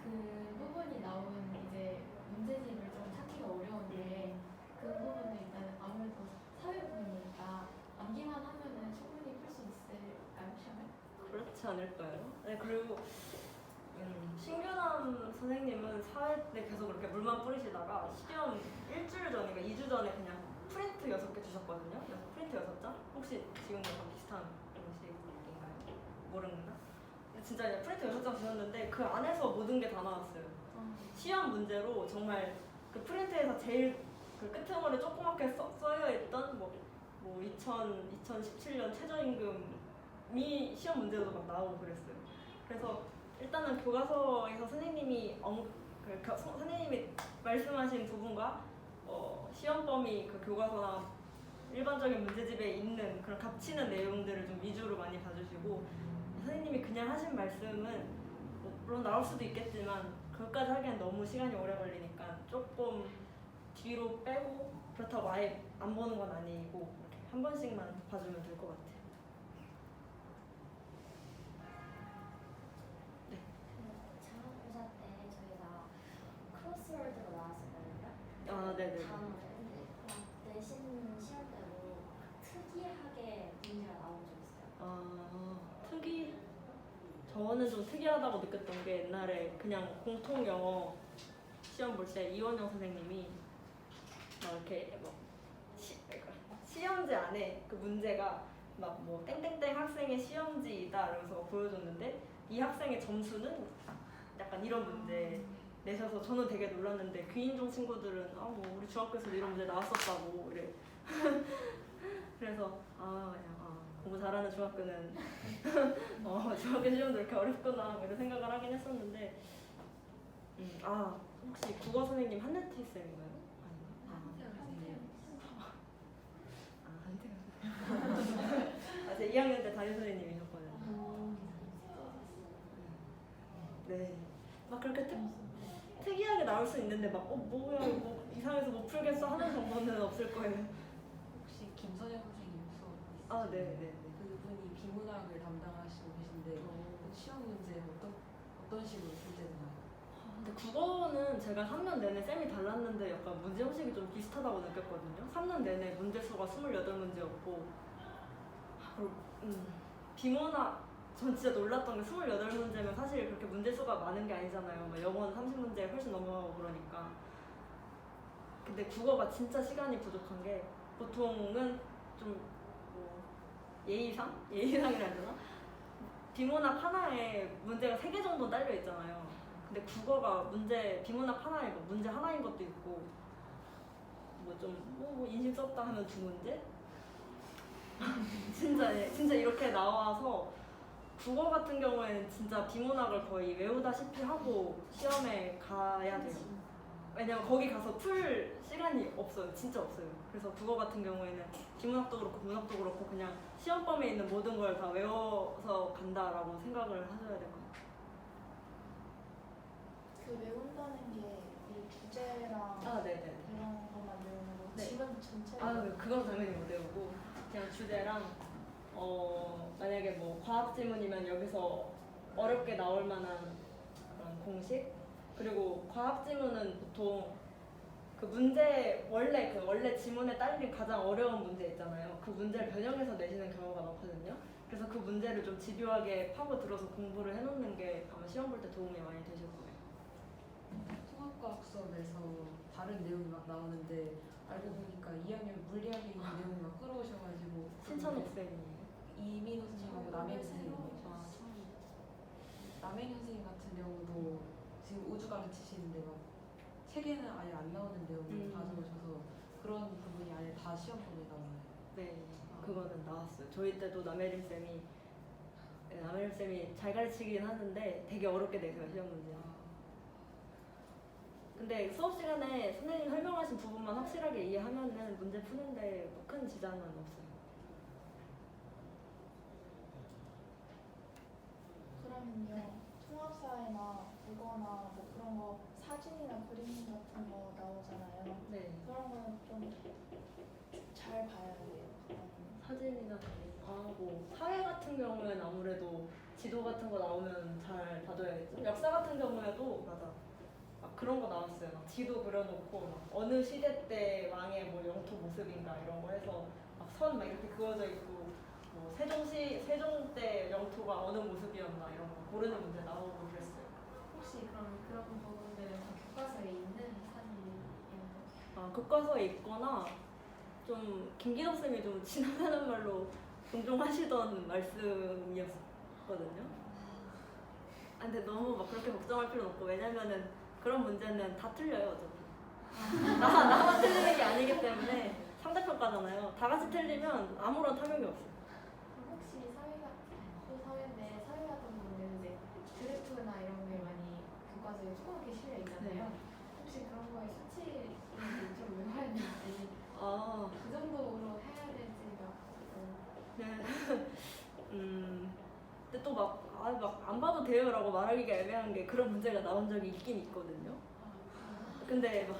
그 부분이 나온 이제 문제집을 좀 찾기가 어려운데 그 부분은 일단 아무래도 사회 부분이니까 암기만 하면은 충분히 풀 수 있을까요, 시험을? 그렇지 않을까요? 네, 그리고 신규남 선생님은 사회 때 계속 그렇게 물만 뿌리시다가 시험 일주일 전인가 2주 전에 그냥 프린트 6개 주셨거든요. 프린트 6장? 혹시 지금과 비슷한 방식인가요? 모르겠나? 진짜 그냥 프린트 6장 주셨는데 그 안에서 모든 게 다 나왔어요. 시험 문제로 정말 그 프린트에서 제일 그 끝머리 조그맣게 써여 있던 2017년 최저임금이 시험 문제로도 막 나오고 그랬어요. 그래서 일단은 교과서에서 선생님이 선생님이 말씀하신 부분과 시험 범위 그 교과서나 일반적인 문제집에 있는 그런 겹치는 내용들을 좀 위주로 많이 봐주시고 선생님이 그냥 하신 말씀은 물론 나올 수도 있겠지만 그것까지 하기엔 너무 시간이 오래 걸리니까 조금 뒤로 빼고 그렇다고 아예 안 보는 건 아니고 이렇게 한 번씩만 봐주면 될 것 같아요. 네. 작업고사 때 저희가 크로스워드가 나왔었거든요. 아, 네네. 단어를. 내신 시험대로 특이하게 문제가 나온 적 있어요. 저는 좀 특이하다고 느꼈던 게 옛날에 그냥 공통 영어 시험 볼 때 이원영 선생님이 막 이렇게 시험지 안에 그 문제가 땡땡땡 학생의 시험지이다 이러면서 보여줬는데 이 학생의 점수는 약간 이런 문제 내셔서 저는 되게 놀랐는데 귀인종 친구들은 우리 중학교에서도 이런 문제 나왔었다고 이래. 그래서 공부 잘하는 중학교는 중학교 시험도 이렇게 어렵구나 이런 생각을 하긴 했었는데 아 혹시 국어 선생님 한혜티 쌤인가요? 한태현. 아, 제 2학년 때 담임 선생님이셨거든요. 네. 막 그렇게 특이하게 나올 수 있는데 막 뭐야 이거 이상해서 못 풀겠어 하는 정도는 없을 거예요. 혹시 김선영 선생님 수업 아, 네. 그분이 비문학을 담당하시고 계신데 시험 문제 어떤 식으로 출제되나요? 근데 국어는 제가 3년 내내 쌤이 달랐는데 약간 문제 형식이 좀 비슷하다고 느꼈거든요. 3년 내내 문제 수가 28문제였고 비문학 전 진짜 놀랐던 게 28문제면 사실 그렇게 문제 수가 많은 게 아니잖아요. 막 영어는 30문제 훨씬 넘어가고 그러니까. 근데 국어가 진짜 시간이 부족한 게 보통은 좀 뭐 예의상이라 해야 되나? 비문학 하나에 문제가 3개 정도 딸려 있잖아요. 근데 국어가 비문학 하나에 뭐 문제 하나인 것도 있고 뭐 인식 썼다 하면 2문제? 진짜 이렇게 나와서 국어 같은 경우에는 진짜 비문학을 거의 외우다시피 하고 시험에 가야 돼요. 왜냐면 거기 가서 풀 시간이 없어요. 진짜 없어요. 그래서 국어 같은 경우에는 비문학도 그렇고 문학도 그렇고 그냥 시험 범위에 있는 모든 걸 다 외워서 간다라고 생각을 하셔야 될 것 같아요. 그 외운다는 게 이 주제랑 네네. 이런 것만 외우는 거 네. 지문 전체를 그건 당연히 못 외우고 그냥 주제랑 만약에 뭐 과학 지문이면 여기서 어렵게 나올 만한 그런 공식 그리고 과학 지문은 보통 그 문제 원래 지문에 딸린 가장 어려운 문제 있잖아요. 그 문제를 변형해서 내시는 경우가 많거든요. 그래서 그 문제를 좀 집요하게 파고들어서 공부를 해놓는 게 아마 시험 볼 때 도움이 많이 되실 거예요. 통합과학 수업에서 다른 내용이 막 나오는데 알고 보니까 2학년 물리학에 있는 내용이 막 끌어오셔가지고 신천옥 쌤이에요. 이민호 선생님하고 남해인 선생님 남해인 선생님 같은 경우도 지금 우주 가르치시는데 막 책에는 아예 안 나오는 내용을 가져오셔서 그런 부분이 아예 다 시험 범위에 나오나요? 네, 그거는 나왔어요. 저희 때도 남혜림 쌤이 잘 가르치긴 하는데 되게 어렵게 내세요, 시험 문제. 근데 수업 시간에 선생님 설명하신 부분만 확실하게 이해하면은 문제 푸는데 뭐 큰 지장은 없어요. 그러면요 통합사회나 국어나 뭐 그런 거 사진이나 그림 같은 거 나오잖아요. 네. 그런 거는 좀 잘 봐야 돼요. 사진이나 뭐 사회 같은 경우에는 아무래도 지도 같은 거 나오면 잘 봐줘야겠죠. 역사 같은 경우에도 맞아. 막 그런 거 나왔어요. 막 지도 그려놓고 막 어느 시대 때 왕의 뭐 영토 모습인가 이런 거 해서 막 선 막 이렇게 그어져 있고 뭐 세종 때 영토가 어느 모습이었나 이런 거 고르는 문제 나오고 그랬어요. 혹시 그런 부분들은 교과서에 있는 사진이에요? 교과서에 있거나 좀 김기덕 쌤이 좀 지나가는 말로 종종 하시던 말씀이었거든요. 근데 너무 막 그렇게 걱정할 필요는 없고 왜냐면은 그런 문제는 다 틀려요 어차피. 나만 틀리는 게 아니기 때문에 상대평가잖아요. 다 같이 틀리면 아무런 타격이 없어요. 혹시 사회인데 사회 같은 부분은 이제 그래프나 이런 게 많이 교과서에 조그맣게 실려 있잖아요. 혹시 그런 거에 수치 좀 외워야 될지 그 정도로 해야 될지가 네. 근데 또 막 안 봐도 돼요라고 말하기가 애매한 게 그런 문제가 나온 적이 있긴 있거든요. 근데 막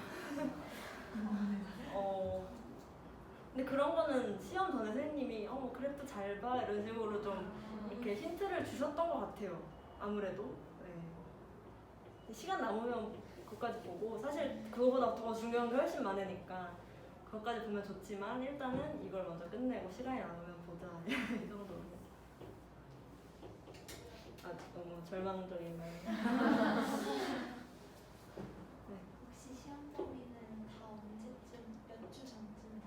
근데 그런 거는 시험 전에 선생님이 그래프 잘 봐 이런 식으로 좀 이렇게 힌트를 주셨던 것 같아요. 아무래도 시간 남으면 그것까지 보고 사실 그거보다 더 중요한 게 훨씬 많으니까 그것까지 보면 좋지만 일단은 이걸 먼저 끝내고 시간이 남으면 보자 이 정도로. 너무 절망적인가요? 혹시 시험 범위는 다 언제쯤 몇 주 전쯤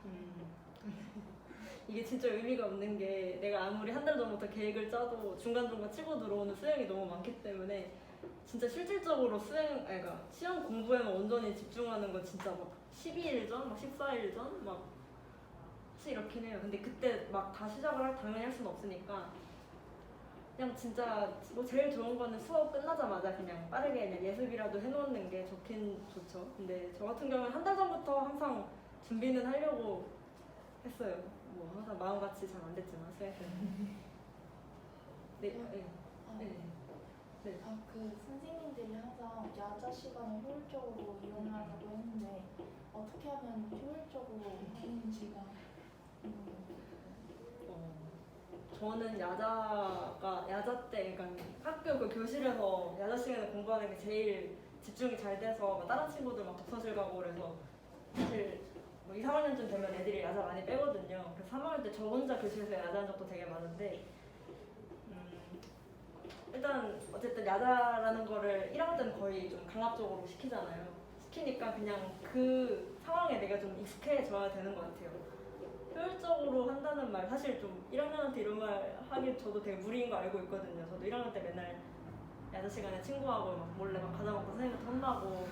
이게 진짜 의미가 없는 게 내가 아무리 한 달 전부터 계획을 짜도 중간중간 치고 들어오는 수행이 너무 많기 때문에 진짜 실질적으로 그러니까 시험 공부에만 온전히 집중하는 건 진짜 막 12일 전, 막 14일 전, 막 혹시 이렇긴 해요. 근데 그때 막 다 시작을 당연히 할 수는 없으니까 그냥 진짜 뭐 제일 좋은 거는 수업 끝나자마자 그냥 빠르게 그냥 예습이라도 해놓는 게 좋긴 좋죠. 근데 저 같은 경우는 한 달 전부터 항상 준비는 하려고 했어요. 뭐 항상 마음같이 잘 안 됐지만 수행은. 네, 네, 네. 네. 아, 그 선생님들이 항상 야자 시간을 효율적으로 이용하라고 했는데 어떻게 하면 효율적으로 하는지가 저는 야자 때, 그러니까 학교 그 교실에서 야자 시간에 공부하는 게 제일 집중이 잘 돼서 막 다른 친구들 막 독서실 가고 그래서 사실 뭐 2, 3학년쯤 되면 애들이 야자 많이 빼거든요. 그래서 3학년 때 저 혼자 교실에서 야자한 적도 되게 많은데 일단 어쨌든 야자라는 거를 1학년 때는 거의 좀 강압적으로 시키잖아요. 시키니까 그냥 그 상황에 내가 좀 익숙해져야 되는 것 같아요. 효율적으로 한다는 말 사실 좀 1학년한테 이런 말 하긴 저도 되게 무리인 거 알고 있거든요. 저도 1학년 때 맨날 야자 시간에 친구하고 막 몰래 막 과자 먹고 선생님한테 혼나고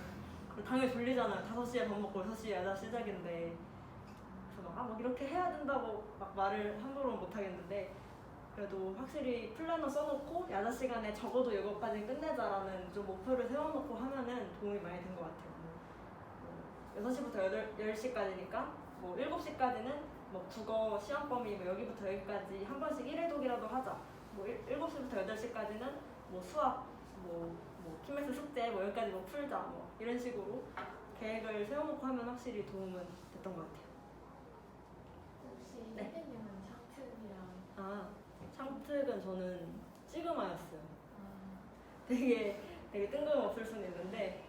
그리고 당연히 졸리잖아요. 5시에 밥 먹고 6시에 야자 시작인데 그래서 막 이렇게 해야 된다고 막 말을 함부로는 못 하겠는데 그래도 확실히 플래너 써놓고 야자 시간에 적어도 이것까지 끝내자라는 좀 목표를 세워놓고 하면은 도움이 많이 된 것 같아요. 6시부터 10시까지니까 뭐 7시까지는 뭐 국어 시험 범위 뭐 여기부터 여기까지 한 번씩 1회독이라도 하자. 뭐 7시부터 8시까지는 뭐 수학 뭐 키메스 숙제 뭐 여기까지 뭐 풀자 뭐 이런 식으로 계획을 세워놓고 하면 확실히 도움은 됐던 것 같아요. 혹시 네. 선생님은 창특이랑 창특은 저는 시그마였어요. 아, 되게 뜬금없을 수는 있는데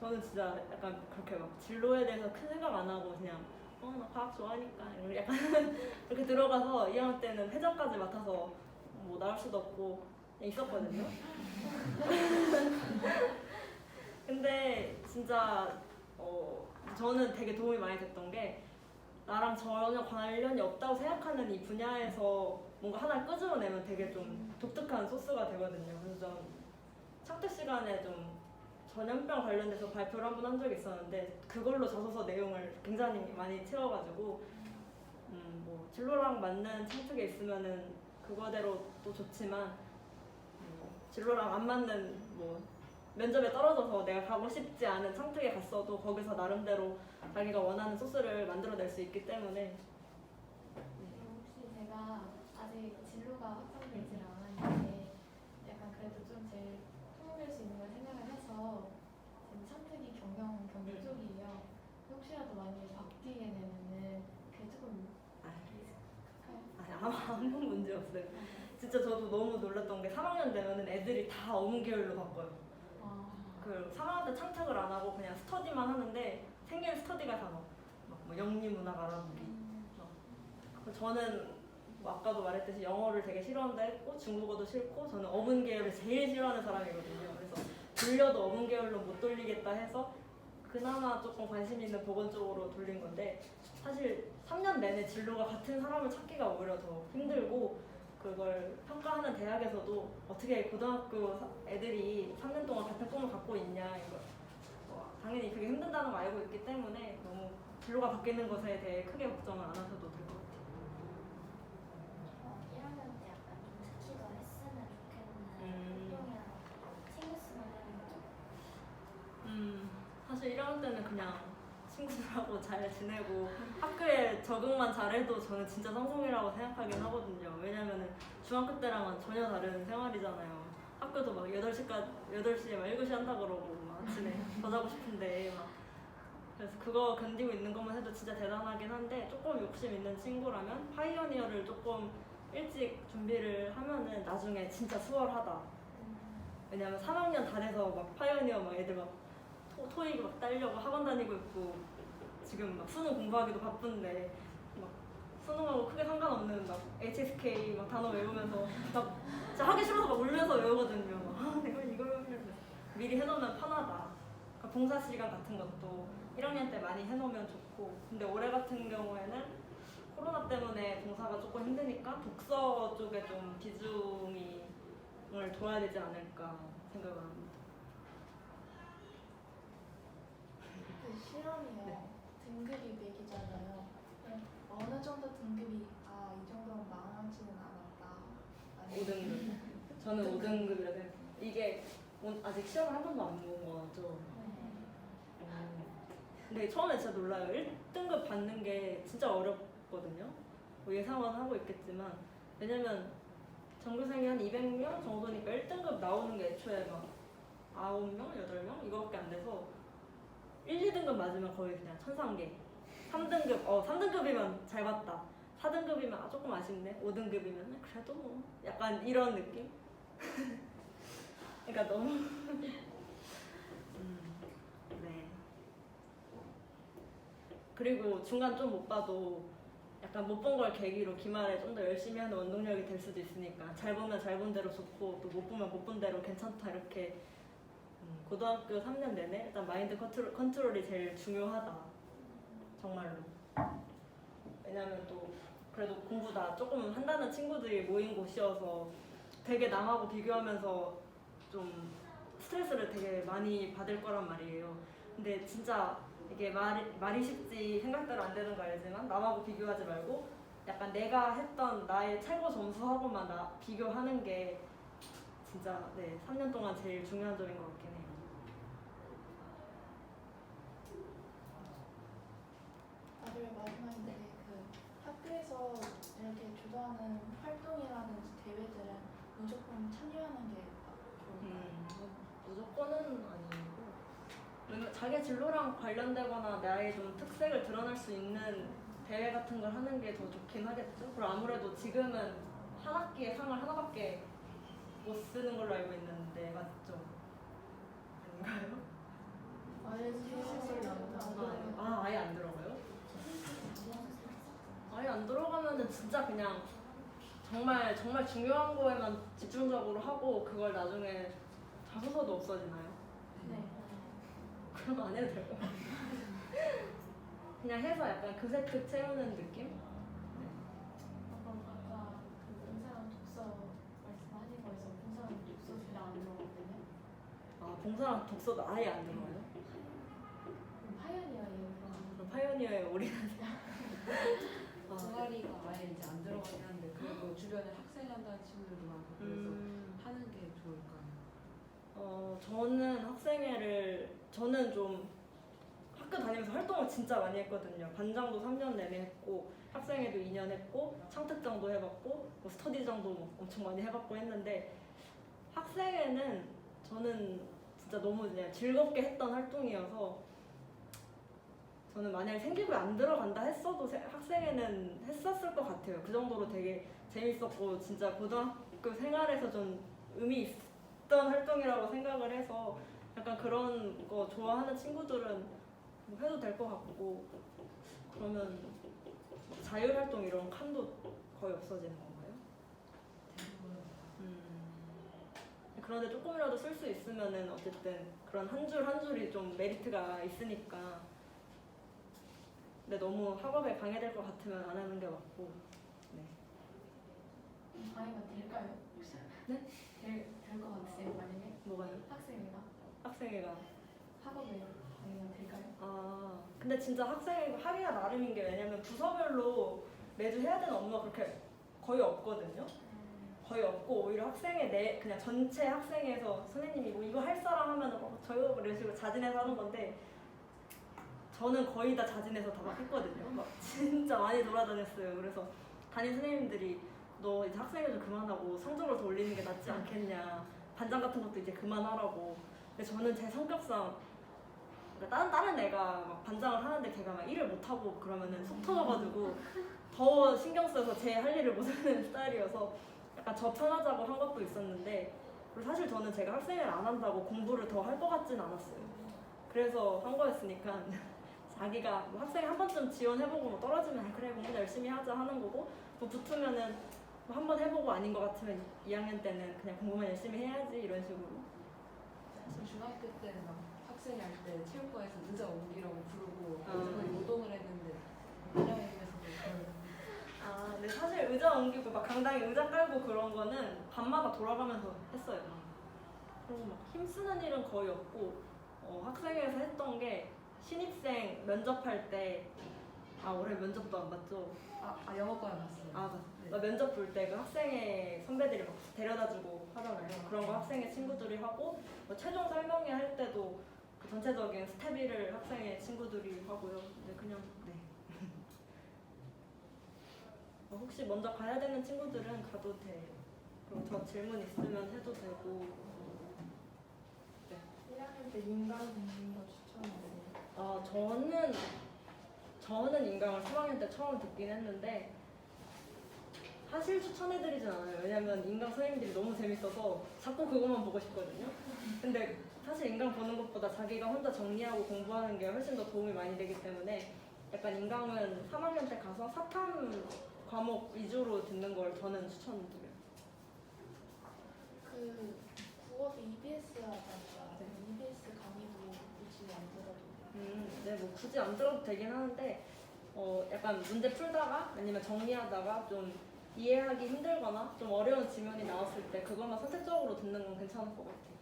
저는 진짜 약간 그렇게 막 진로에 대해서 큰 생각 안 하고 그냥 나 과학 좋아하니까 이렇게 약간 그렇게 들어가서 2학년 때는 회장까지 맡아서 뭐 나올 수도 없고 그냥 있었거든요. 근데 진짜 저는 되게 도움이 많이 됐던 게 나랑 전혀 관련이 없다고 생각하는 이 분야에서 뭔가 하나를 끄집어내면 되게 좀 독특한 소스가 되거든요. 그래서 전 창특 시간에 좀 전염병 관련돼서 발표를 한 번 한 적이 있었는데 그걸로 자소서 내용을 굉장히 많이 채워가지고 뭐 진로랑 맞는 창특에 있으면은 그거대로 또 좋지만 진로랑 안 맞는 뭐 면접에 떨어져서 내가 가고 싶지 않은 창특에 갔어도 거기서 나름대로 자기가 원하는 소스를 만들어낼 수 있기 때문에 혹시 제가 아직 진로가 확정되질 않았는데 약간 그래도 좀 제일 도움될 수 있는 걸 생각을 해서 지금 창특이 경영 쪽이에요. 혹시라도 만약에 바뀌게 되면은 그게 조금 아무 문제 없어요. 진짜 저도 너무 놀랐던 게 3학년 되면은 애들이 다 어문계열로 바꿔요. 그 3학년 때 창특을 안 하고 그냥 스터디만 하는데 생일 스터디가 다 뭐 영리문학 알아보기. 저는 뭐 아까도 말했듯이 영어를 되게 싫어한다 했고 중국어도 싫고 저는 어문 계열을 제일 싫어하는 사람이거든요. 그래서 돌려도 어문 계열로 못 돌리겠다 해서 그나마 조금 관심 있는 보건 쪽으로 돌린 건데 사실 3년 내내 진로가 같은 사람을 찾기가 오히려 더 힘들고 그걸 평가하는 대학에서도 어떻게 고등학교 애들이 3년 동안 같은 꿈을 갖고 있냐 이거 당연히 그게 힘든다는 거 알고 있기 때문에 너무 진로가 바뀌는 것에 대해 크게 걱정을 안 하셔도 될 것 같아요. 1학년 때 약간 좀 특히 더 했으면 좋겠는 활동이나 챙겼으면 하는 거. 사실 1학년 때는 그냥 친구들하고 잘 지내고 학교에 적응만 잘해도 저는 진짜 성공이라고 생각하긴 하거든요. 왜냐면은 중학교 때랑은 전혀 다른 생활이잖아요. 학교도 막 8시에 막 7시 한다 그러고 막 아침에 더 자고 싶은데 막 그래서 그거 견디고 있는 것만 해도 진짜 대단하긴 한데 조금 욕심 있는 친구라면 파이오니어를 조금 일찍 준비를 하면은 나중에 진짜 수월하다. 왜냐면 3학년 다 돼서 막 파이오니어 막 애들 막 토익 막 따려고 학원 다니고 있고 지금 막 수능 공부하기도 바쁜데 막 수능하고 크게 상관없는 막 HSK 막 단어 외우면서 막 진짜 하기 싫어서 막 울면서 외우거든요. 막 내가 이걸 미리 해놓으면 편하다. 그러니까 봉사 시간 같은 것도 1학년 때 많이 해놓으면 좋고 근데 올해 같은 경우에는 코로나 때문에 봉사가 조금 힘드니까 독서 쪽에 좀 비중을 둬야 되지 않을까 생각을 합니다. 그 시험이요. 등급이 매기잖아요. 어느 정도 등급이 이 정도는 망하지는 않았다. 아니면 5등급. 저는 5등급이라서 이게 아직 시험을 한 번도 안 본 거죠. 근데 처음에 진짜 놀라요. 1등급 받는 게 진짜 어렵거든요. 뭐 예상은 하고 있겠지만 왜냐면 전교생이 한 200명 정도니까 1등급 나오는 게 애초에 막 9명, 8명 이거밖에 안 돼서 1, 2등급 맞으면 거의 그냥 천상계. 3등급이면 잘 봤다. 4등급이면 조금 아쉽네. 5등급이면 그래도 뭐 약간 이런 느낌? 그러니까 너무 네. 그리고 중간 좀 못 봐도 약간 못 본 걸 계기로 기말에 좀 더 열심히 하는 원동력이 될 수도 있으니까 잘 보면 잘 본 대로 좋고 또 못 보면 못 본 대로 괜찮다 이렇게 고등학교 3년 내내 일단 마인드 컨트롤이 제일 중요하다 정말로. 왜냐면 또 그래도 공부 다 조금 한다는 친구들이 모인 곳이어서 되게 남하고 비교하면서 좀 스트레스를 되게 많이 받을 거란 말이에요. 근데 진짜 이게 말이 쉽지 생각대로 안 되는 거 알지만 남하고 비교하지 말고 약간 내가 했던 나의 최고 점수하고만 비교하는 게 진짜 3년 동안 제일 중요한 점인 것 같긴 해요. 그리고 마지막인데 그 학교에서 이렇게 주도하는 활동이라든지 대회들은 무조건 참여하는 게 좋을까요? 무조건은 아니고 왜냐면 자기 진로랑 관련되거나 나의 좀 특색을 드러낼 수 있는 대회 같은 걸 하는 게 더 좋긴 하겠죠. 그리고 아무래도 지금은 한 학기에 상을 하나밖에 못 쓰는 걸로 알고 있는데 맞죠? 아닌가요? 아예 수업을 안 아예 안 들어가요? 아예 안 들어가면은 진짜 그냥 정말 중요한 거에만 집중적으로 하고 그걸 나중에 자소서도 없어지나요? 네. 그런 거 안 해도 될 것 같아요. 그냥 해서 약간 그 세트 채우는 느낌? 그럼 아까 그 봉사랑 독서 말씀하신 거에서 봉사랑 독서 둘 다 안 들어갔거든요. 아 봉사랑 독서도 아예 안 들어가요? 그럼 파이어니어예요. 그럼 파이오니어에 올인하세요? 동아리가 아예 이제 안 들어가긴 한데 그리고 주변에 학생 한다는 친구들도 많고 그래서 하는 게 좋을까요? 저는 좀 학교 다니면서 활동을 진짜 많이 했거든요. 반장도 3년 내내 했고 학생회도 2년 했고 창특장도 해봤고 뭐 스터디장도 뭐 엄청 많이 해봤고 했는데 학생회는 저는 진짜 너무 그냥 즐겁게 했던 활동이어서 저는 만약에 생기부에 안 들어간다 했어도 학생회는 했었을 것 같아요. 그 정도로 되게 재밌었고 진짜 고등학교 생활에서 좀 의미 있던 활동이라고 생각을 해서 약간 그런 거 좋아하는 친구들은 뭐 해도 될 것 같고 그러면 자율활동 이런 칸도 거의 없어지는 건가요? 그런데 조금이라도 쓸 수 있으면은 어쨌든 그런 한 줄 한 줄이 좀 메리트가 있으니까 근데 너무 학업에 방해될 것 같으면 안 하는 게 맞고 방해가 될까요? 혹시? 네? 될것 같으세요? 만약에 뭐가요? 학생회가 학업에 방해가 될까요? 근데 진짜 학생회가 하기가 나름인 게 왜냐면 부서별로 매주 해야 되는 업무가 그렇게 거의 없거든요. 거의 없고 오히려 학생회 그냥 전체 학생회에서 선생님이 뭐 이거 할 사람 하면은 저요 이런 식으로 자진해서 하는 건데 저는 거의 다 자진해서 다 막 했거든요. 막 진짜 많이 돌아다녔어요. 그래서 담임 선생님들이 너 이제 학생회 좀 그만하고 성적을 더 올리는 게 낫지 않겠냐. 반장 같은 것도 이제 그만하라고. 근데 저는 제 성격상 그러니까 다른 애가 막 반장을 하는데 걔가 막 일을 못하고 그러면은 속 터져가지고 더 신경 써서 제 할 일을 못하는 스타일이어서 약간 저 편하자고 한 것도 있었는데 그리고 사실 저는 제가 학생회를 안 한다고 공부를 더 할 것 같진 않았어요. 그래서 한 거였으니까 자기가 뭐 학생회 한 번쯤 지원해보고 뭐 떨어지면 그래 공부 열심히 하자 하는 거고 뭐 붙으면은 뭐 한 번 해보고 아닌 것 같으면 2학년 때는 그냥 공부만 열심히 해야지 이런 식으로. 사실 중학교 때는 막 학생회 할 때 체육관에서 의자 옮기라고 부르고 아. 거의 노동을 했는데 반장님께서도 근데 사실 의자 옮기고 막 강당에 의자 깔고 그런 거는 밤마다 돌아가면서 했어요. 그리고 막 힘쓰는 일은 거의 없고 학생회에서 했던 게 신입생 면접할 때 아 올해 면접도 안 봤죠? 영어과에 갔어요. 네. 나 면접 볼 때 그 학생의 선배들이 막 데려다주고 하잖아요. 그런 거 학생의 친구들이 하고 뭐 최종 설명회 할 때도 그 전체적인 스텝일을 학생의 친구들이 하고요. 근데 그냥 네. 혹시 먼저 가야 되는 친구들은 가도 돼. 그럼 더 질문 있으면 해도 되고. 1학년 때 인강 듣는 거 추천해요. 저는 인강을 3학년 때 처음 듣긴 했는데 사실 추천해드리진 않아요. 왜냐면 인강 선생님들이 너무 재밌어서 자꾸 그것만 보고 싶거든요. 근데 사실 인강 보는 것보다 자기가 혼자 정리하고 공부하는 게 훨씬 더 도움이 많이 되기 때문에 약간 인강은 3학년 때 가서 사탐 과목 위주로 듣는 걸 저는 추천드려요. 그 국어도 EBS 하잖아요. EBS 강의도 굳이 안 들어도 네, 뭐 굳이 안 들어도 되긴 하는데 약간 문제 풀다가 아니면 정리하다가 좀 이해하기 힘들거나 좀 어려운 지면이 나왔을 때 그것만 선택적으로 듣는 건 괜찮을 것 같아요.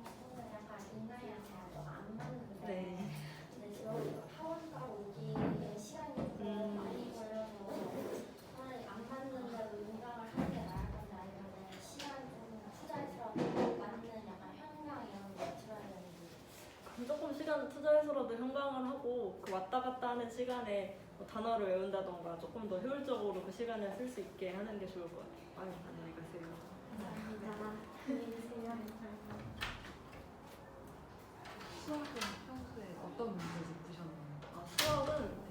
저는 약간 인간이랑 제가 좀 안 맞는데 네. 근데 지금 학원 따로 오기에 시간이 좀 많이 걸려서 차라리 안 맞는데도 인강을 하는 게 나을 건지 아니면 시간 좀 투자해서라도 맞는 약간 현강 이런 거 들어야 되는지. 그럼 조금 시간 투자해서라도 현강을 하고 그 왔다 갔다 하는 시간에 뭐 단어를 외운다던가 조금 더 효율적으로 그 시간을 쓸 수 있게 하는 게 좋을 것 같아요. 아유, 안녕히 가세요. 감사합니다. 안녕히 계세요. 수학은 평소에 어떤 문제집 푸셨나요? 수학은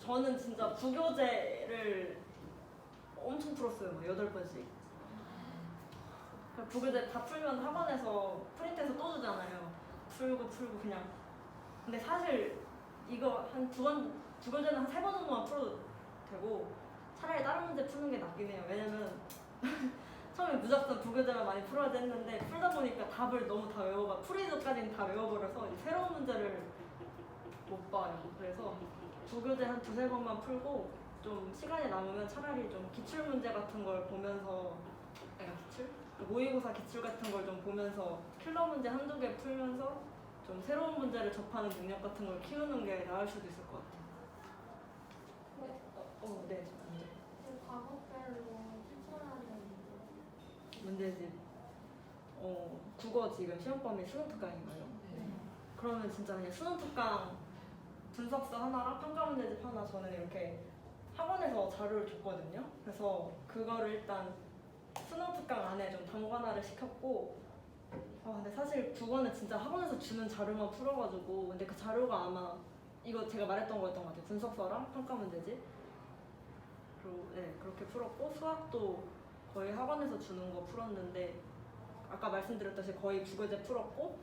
저는 진짜 부교재를 엄청 풀었어요. 막 8번씩. 부교재 다 풀면 학원에서 프린트해서 또 주잖아요. 풀고 그냥. 근데 사실 이거 한 두 교재는 한 3번 정도만 풀어도 되고 차라리 다른 문제 푸는 게 낫긴 해요. 왜냐면 처음에 무작정 부교재만 많이 풀어야 됐는데 풀다 보니까 답을 너무 다 프리즈까지는 다 외워버려서 이제 새로운 문제를 못 봐요. 그래서 부교재 한 2-3번만 풀고 좀 시간이 남으면 차라리 좀 기출 문제 같은 걸 보면서 기출? 모의고사 기출 같은 걸 좀 보면서 킬러 문제 1-2개 풀면서 좀 새로운 문제를 접하는 능력 같은 걸 키우는 게 나을 수도 있을 것 같아요. 네, 먼저. 그 과목별로 추천하는 문제집. 국어 지금 시험 범위 수능 특강인가요? 네. 그러면 진짜 그냥 수능 특강 분석서 하나랑 평가 문제집 하나 저는 이렇게 학원에서 자료를 줬거든요. 그래서 그거를 일단 수능 특강 안에 좀 담관화를 시켰고 근데 사실 국어는 진짜 학원에서 주는 자료만 풀어가지고 근데 그 자료가 아마 이거 제가 말했던 거였던 것 같아요. 분석서랑 평가 문제집 그리고 네 그렇게 풀었고 수학도 거의 학원에서 주는 거 풀었는데 아까 말씀드렸다시피 거의 부교재 풀었고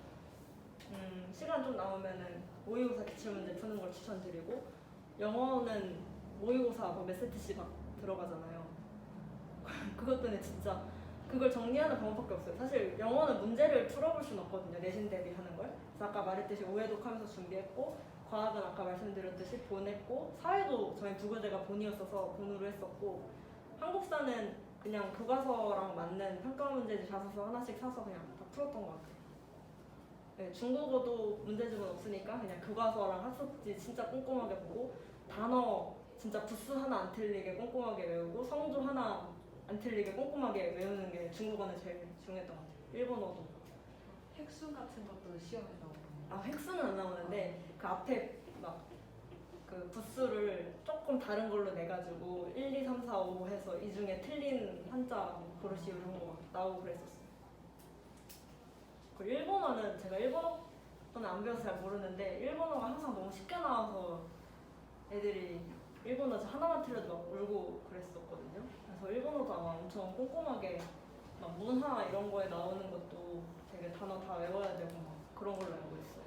시간 좀 남으면은 모의고사 기출문제 푸는 걸 추천드리고 영어는 모의고사 몇 세트씩 막 들어가잖아요. 그것 때문에 진짜 그걸 정리하는 방법밖에 없어요. 사실 영어는 문제를 풀어볼 수는 없거든요. 내신 대비하는 걸. 그래서 아까 말했듯이 오해독하면서 준비했고 과학은 아까 말씀드렸듯이 본했고 사회도 저희 부교재가 본이었어서 본으로 했었고 한국사는 그냥 교과서랑 맞는 평가 문제집 자소서 하나씩 사서 그냥 다 풀었던 것 같아요. 네, 중국어도 문제집은 없으니까 그냥 교과서랑 학습지 진짜 꼼꼼하게 보고 단어 진짜 부수 하나 안 틀리게 꼼꼼하게 외우고 성조 하나 안 틀리게 꼼꼼하게 외우는 게 중국어는 제일 중요했던 것 같아요. 일본어도. 획수 같은 것도 시험에 나오나요? 획수는 안 나오는데 그 앞에 막 그 부수를 조금 다른 걸로 내가지고 1, 2, 3, 4, 5 해서 이 중에 틀린 한자 고르시 이런 거 나오고 그랬었어요. 그리고 일본어는 제가 일본어는 안 배워서 잘 모르는데 일본어가 항상 너무 쉽게 나와서 애들이 일본어 하나만 틀려도 막 울고 그랬었거든요. 그래서 일본어도 아마 엄청 꼼꼼하게 막 문화 이런 거에 나오는 것도 되게 단어 다 외워야 되고 막 그런 걸로 알고 있어요.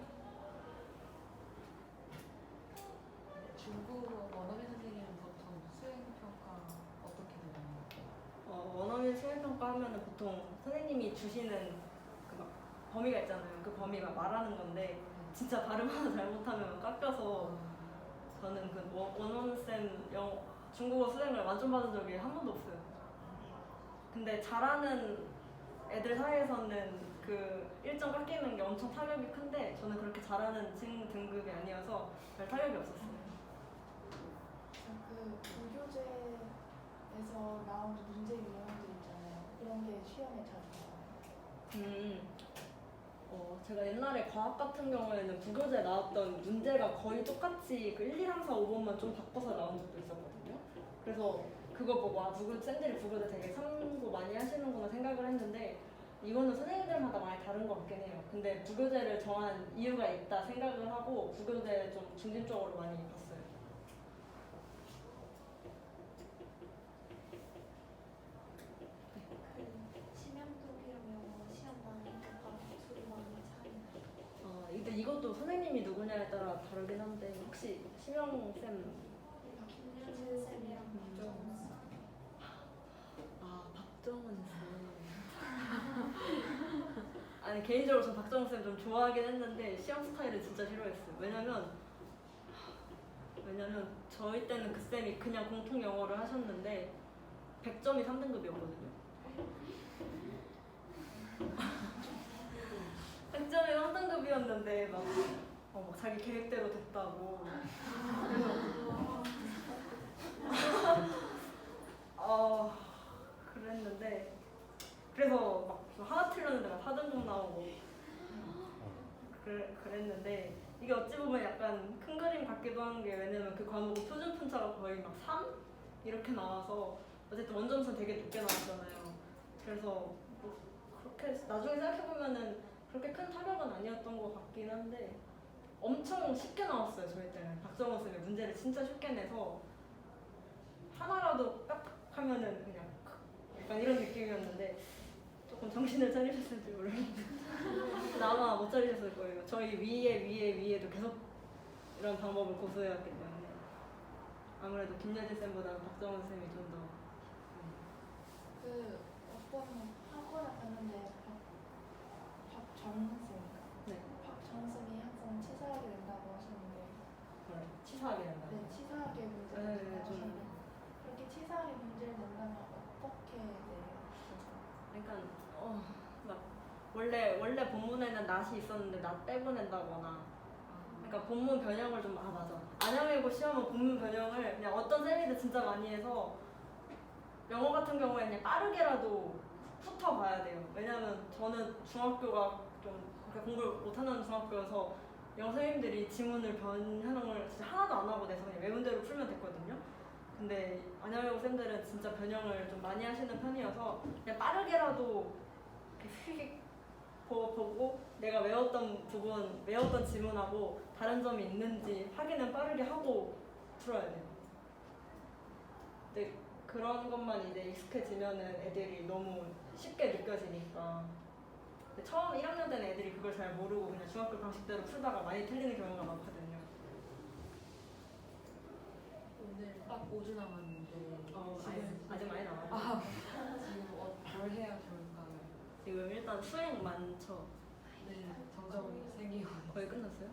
중국어 원어민 선생님은 보통 수행평가 어떻게 되나요? 원어민 수행평가 하면은 보통 선생님이 주시는 그 막 범위가 있잖아요. 그 범위가 말하는 건데 진짜 발음 하나 잘못하면 깎여서 저는 그 원어민쌤 중국어 수행을 완전 받은 적이 한 번도 없어요. 근데 잘하는 애들 사이에서는 그 일정 깎이는 게 엄청 타격이 큰데 저는 그렇게 잘하는 층 등급이 아니어서 별 타격이 없었어요. 그 부교재에서 나오는 문제 유형들 있잖아요. 그런 게 시험에 자주 나와요. 제가 옛날에 과학 같은 경우에는 부교재에 나왔던 문제가 거의 똑같이 그 1, 2, 3, 4, 5번만 좀 바꿔서 나온 적도 있었거든요. 그래서 그거 보고 쌤들이 부교재 되게 참고 많이 하시는구나 생각을 했는데 이거는 선생님들마다 많이 다른 것 같긴 해요. 근데 부교재를 정한 이유가 있다 생각을 하고 부교재 좀 중심적으로 많이 봤어요. 그 심양독이랑 영어 시험방이 각각 목소리 많이 차이나요? 근데 이것도 선생님이 누구냐에 따라 다르긴 한데 혹시 심영 쌤? 김윤진 쌤이랑 박정은 쌤. 박정은 쌤. 아니 개인적으로 전 박정은 쌤 좀 좋아하긴 했는데 시험 스타일은 진짜 싫어했어요. 왜냐면 저희 때는 그 쌤이 그냥 공통 영어를 하셨는데 100점이 3등급이었거든요. 100점이 3등급이었는데 막 자기 계획대로 됐다고. 그랬는데 그래서 막 하나 틀렸는데 막 4등급 나오고 그랬는데 이게 어찌 보면 약간 큰 그림 같기도 한 게 왜냐면 그 과목은 표준 편차가 거의 막 3? 이렇게 나와서 어쨌든 원점수는 되게 높게 나왔잖아요. 그래서 뭐 그렇게 나중에 생각해보면은 그렇게 큰 타격은 아니었던 것 같긴 한데 엄청 쉽게 나왔어요. 저희 때는 박정원 쌤이 문제를 진짜 쉽게 내서 하나라도 딱 하면은 그냥 약간 이런 느낌이었는데 조금 정신을 차리셨을지 모르겠는데 아마 못 차리셨을 거예요. 저희 위에도 계속 이런 방법을 고수해왔기 때문에 아무래도 김예진 쌤보다 박정원 쌤이 좀 더 그 어떤 학원에 갔는데 박정쌤인가? 네. 박정쌤이 항상 치사하게 된다고 하셨는데 치사하게 된다. 네, 치사하게 문제를 네, 낸다고 좀. 하셨는데 그렇게 치사하게 문제를 낸다면 어떻게 내요? 그러니까 막 원래 본문에는 낫이 있었는데 낫 빼고 낸다거나 그러니까 본문 변형을 좀 맞아. 안양외고 시험은 본문 변형을 그냥 어떤 쌤이든 진짜 많이 해서 영어 같은 경우에 그냥 빠르게라도 훑어봐야 돼요. 왜냐면 저는 중학교가 좀 그렇게 공부를 못하는 중학교여서 영어 선생님들이 지문을 변형을 진짜 하나도 안 하고 내서 그냥 외운 대로 풀면 됐거든요. 근데 안양외고 쌤들은 진짜 변형을 좀 많이 하시는 편이어서 그냥 빠르게라도 이렇게 휙 보고 내가 외웠던 부분, 외웠던 지문하고 다른 점이 있는지 확인은 빠르게 하고 풀어야 돼요. 근데 그런 것만 이제 익숙해지면은 애들이 너무 쉽게 느껴지니까. 근데 처음 1학년 때는 애들이 그걸 잘 모르고 그냥 중학교 방식대로 풀다가 많이 틀리는 경우가 많거든요. 오늘 딱 5주 남았는데 아직 많이 남아요. 지금 뭘 해야 좋을까요? 지금 일단 수행 많죠. 네, 점점 생기고 거의 끝났어요?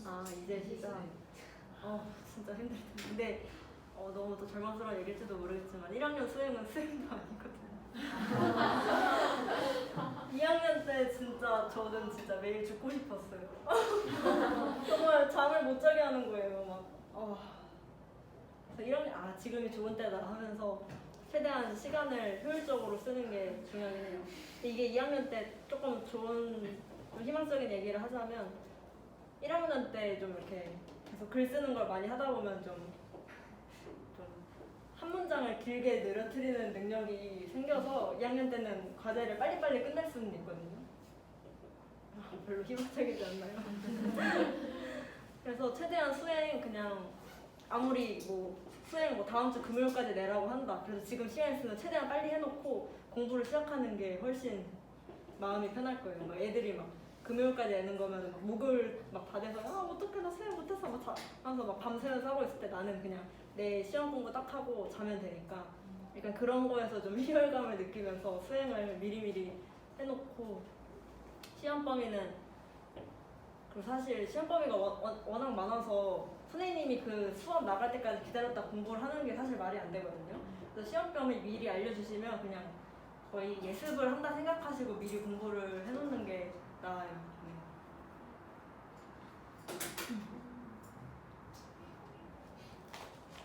아직 이제 시작. 진짜 힘들 텐데. 근데 너무 또 절망스러운 얘기일지도 모르겠지만 1학년 수행은 수행도 아니거든요. 2학년 때 진짜 저는 진짜 매일 죽고 싶었어요. 정말 잠을 못 자게 하는 거예요. 그래서 1학년 지금이 좋은 때다 하면서 최대한 시간을 효율적으로 쓰는 게 중요하긴 해요. 근데 이게 2학년 때 조금 좋은 좀 희망적인 얘기를 하자면 1학년 때 좀 이렇게 계속 글 쓰는 걸 많이 하다 보면 좀 한 문장을 길게 늘어뜨리는 능력이 생겨서 2학년 때는 과제를 빨리빨리 끝낼 수는 있거든요. 별로 희망적이지 않나요? 그래서 최대한 수행 그냥 아무리 수행 다음 주 금요일까지 내라고 한다. 그래서 지금 시간 있으면 최대한 빨리 해놓고 공부를 시작하는 게 훨씬 마음이 편할 거예요. 막 애들이 막 금요일까지 내는 거면 막 목요일 막 다 돼서 어떡해 나 수행 못했어 하면서 막 밤새면서 하고 있을 때 나는 그냥 내 시험 공부 딱 하고 자면 되니까 약간 그런 거에서 좀 희열감을 느끼면서 수행을 미리미리 해놓고 시험 범위는 그리고 사실 시험 범위가 워낙 많아서 선생님이 그 수업 나갈 때까지 기다렸다 공부를 하는 게 사실 말이 안 되거든요. 그래서 시험 범위 미리 알려주시면 그냥 거의 예습을 한다 생각하시고 미리 공부를 해놓는 게 나아요. 네.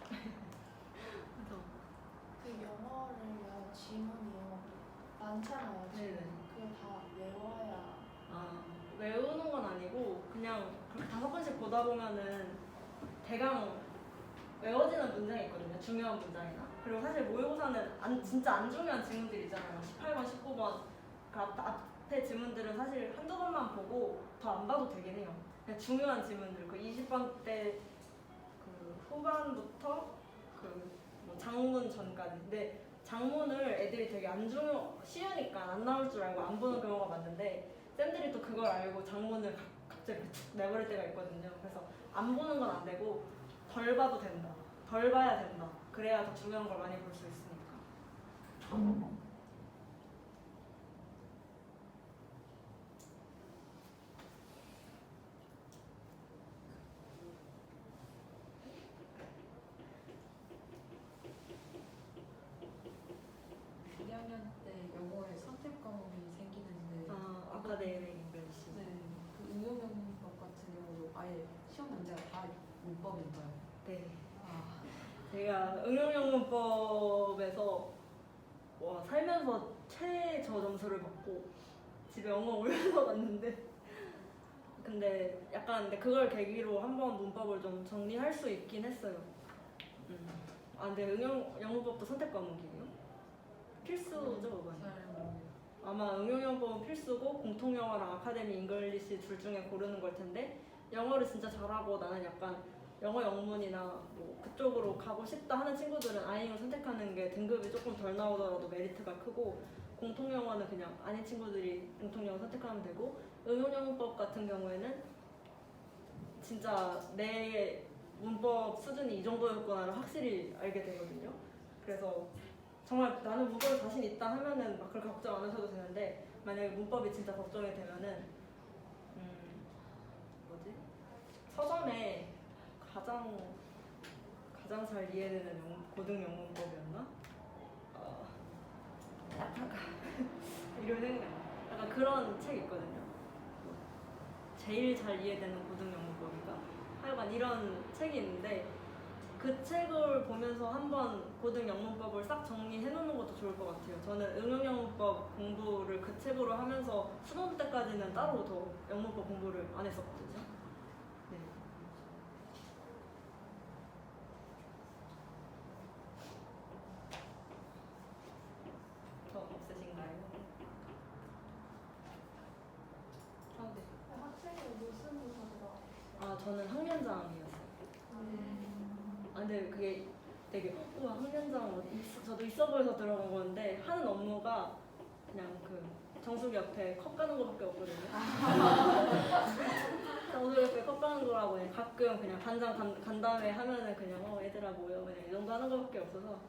그래서 그 영어를요 지문이요 많잖아요. 지문. 네네. 그걸 다 외워야. 외우는 건 아니고 그냥 그렇게 5번씩 보다 보면은 대강 외워지는 문장이 있거든요. 중요한 문장이나. 그리고 사실 모의고사는 진짜 안 중요한 지문들 있잖아요. 18번, 19번. 그 앞에 지문들은 사실 한두 번만 보고 더 안 봐도 되긴 해요. 그냥 중요한 지문들. 그 20번 때 그 후반부터 그뭐 장문 전까지. 근데 장문을 애들이 되게 쉬우니까 안 나올 줄 알고 안 보는 경우가 많은데 쌤들이 또 그걸 알고 장문을 갑자기 툭 내버릴 때가 있거든요. 그래서 안 보는 건 안 되고 덜 봐도 된다. 덜 봐야 된다. 그래야 더 중요한 걸 많이 볼 수 있으니까. 일 2학년 때 영어에 선택 과목이 생기는데 아카데믹 잉글리시. 네, 그 응용영문법 같은 경우도 아예 시험 문제가 다 문법인가요? 네. 아, 제가 응용영문법에서 살면서 최저 점수를 받고 집에 영어 올려서 갔는데 근데 그걸 계기로 한번 문법을 좀 정리할 수 있긴 했어요. 근데 응용영문법도 선택 과목이에요? 필수죠, 많이. 잘 모르겠어요. 아마 응용영법은 필수고 공통영어랑 아카데미 잉글리시 둘 중에 고르는 걸 텐데 영어를 진짜 잘하고 나는 약간 영어 영문이나 뭐 그쪽으로 가고 싶다 하는 친구들은 아이잉을 선택하는 게 등급이 조금 덜 나오더라도 메리트가 크고 공통영어는 그냥 아닌 친구들이 공통영어 선택하면 되고 응용영문법 같은 경우에는 진짜 내 문법 수준이 이 정도였구나를 확실히 알게 되거든요. 그래서 정말 나는 문법에 자신 있다 하면은 막 그렇게 걱정 안 하셔도 되는데 만약에 문법이 진짜 걱정이 되면은 서점에 가장 잘 이해되는 고등 영문법이었나? 이런 생각. 약간 그런 책 있거든요. 제일 잘 이해되는 고등 영문법인가? 하여간 이런 책이 있는데 그 책을 보면서 한번 고등 영문법을 싹 정리해 놓는 것도 좋을 것 같아요. 저는 응용영문법 공부를 그 책으로 하면서 수능 때까지는 따로 더 영문법 공부를 안 했었거든요. 네. 더 없으신가요? 네. 학생이 무슨 부서 들어가요? 저는 학년장이었어요. 근데 그게 되게 우와 학년장 저도 있어 보여서 들어간 건데 하는 업무가 그냥 그 정수기 옆에 컵 가는 거밖에 없거든요. 정수기 옆에 컵 가는 거라고 그냥 가끔 그냥 반장 간 다음에 하면은 그냥 얘들아 모여 그냥 이 정도 하는 거밖에 없어서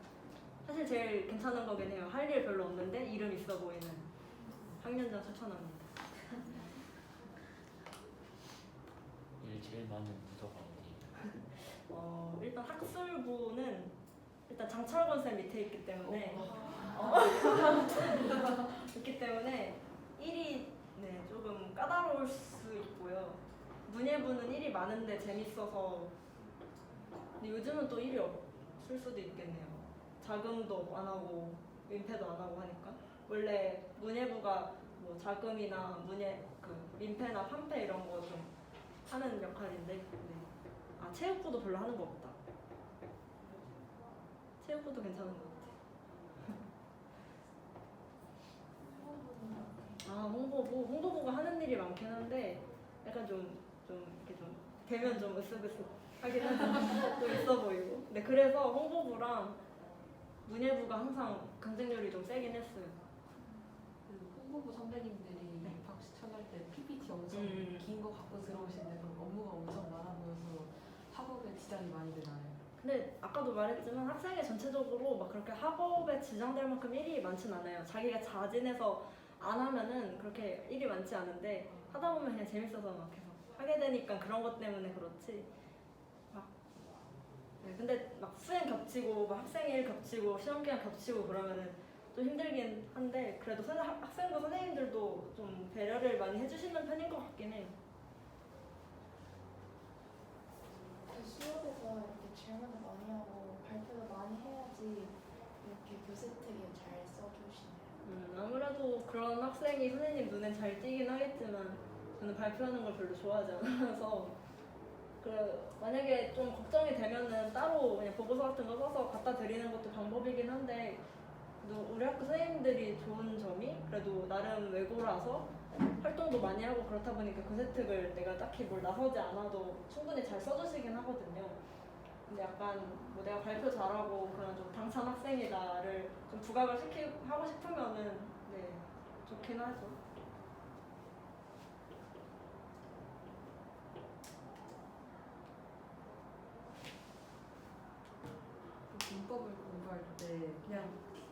사실 제일 괜찮은 거긴 해요. 할 일 별로 없는데 이름 있어 보이는 학년장 추천합니다. 일 제일 많은 부서가 어디? 일단 학술부는 일단 장철권 쌤 밑에 있기 때문에 있기 때문에 일이 조금 까다로울 수 있고요. 문예부는 일이 많은데 재밌어서 근데 요즘은 또 일이 없을 수도 있겠네요. 자금도 안 하고 민폐도 안 하고 하니까 원래 문예부가 뭐 자금이나 민폐나 판패 이런 거 좀 하는 역할인데 체육부도 별로 하는 거 없다. 체육부도 괜찮은 것 같아. 홍보부가 하는 일이 많긴 한데 약간 좀 이렇게 좀 되면 좀 으쓱으쓱 하긴 하죠. 좀 있어 보이고. 근데 그래서 홍보부랑 문예부가 항상 경쟁률이 좀 세긴 했어요. 그 홍보부 선배님들이 입학 시청할 때 PPT 엄청 긴 거 갖고 들어오시는데 그럼 업무가 엄청 많아 보여서 학업에 지장이 많이 되나요? 근데 아까도 말했지만 학생이 전체적으로 막 그렇게 학업에 지장될 만큼 일이 많진 않아요. 자기가 자진해서 안 하면은 그렇게 일이 많지 않은데 하다 보면 그냥 재밌어서 막 계속 하게 되니까 그런 것 때문에 그렇지. 근데 막 수행 겹치고 막 학생 일 겹치고 시험 기간 겹치고 그러면은 좀 힘들긴 한데 그래도 학생도 선생님들도 좀 배려를 많이 해주시는 편인 것 같긴 해요. 그 수업에서 이렇게 질문을 많이 하고 발표도 많이 해야지 이렇게 교수택에 잘 써주시네요. 아무래도 그런 학생이 선생님 눈에 잘 띄긴 하겠지만 저는 발표하는 걸 별로 좋아하지 않아서 만약에 좀 걱정이 되면은 따로 그냥 보고서 같은 거 써서 갖다 드리는 것도 방법이긴 한데 우리 학교 선생님들이 좋은 점이 그래도 나름 외고라서 활동도 많이 하고 그렇다 보니까 교재특을 내가 딱히 뭘 나서지 않아도 충분히 잘 써주시긴 하거든요. 근데 약간 뭐 내가 발표 잘하고 그런 좀 당찬 학생이다를 좀 부각을 하고 싶으면은 네 좋긴 하죠. 문법을 공부할 때 그냥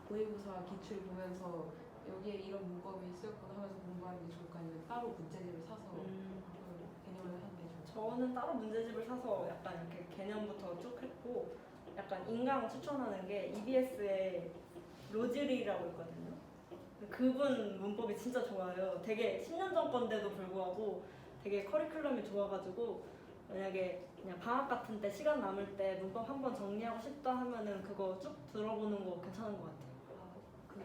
모의고사 기출 보면서 여기에 이런 문법이 쓰였구나 하면서 공부하는 게 좋을까 아니면 따로 문제집을 사서 그 개념을 하는 게 좋을까? 저는 따로 문제집을 사서 약간 이렇게 개념부터 쭉 했고 약간 인강 추천하는 게 EBS의 로즈리라고 있거든요. 그분 문법이 진짜 좋아요. 되게 10년 전 건데도 불구하고 되게 커리큘럼이 좋아가지고 만약에 그냥 방학 같은 때 시간 남을 때 문법 한번 정리하고 싶다 하면은 그거 쭉 들어보는 거 괜찮은 것 같아요. 그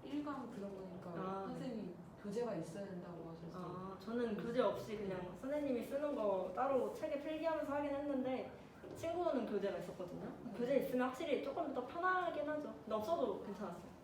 1강 들어보니까 네. 선생님이 교재가 있어야 된다고 하셔서 저는 교재 없이 그냥 선생님이 쓰는 거 따로 책에 필기하면서 하긴 했는데 친구는 교재가 있었거든요. 교재 있으면 확실히 조금 더 편하긴 하죠. 근데 없어도 괜찮았어요.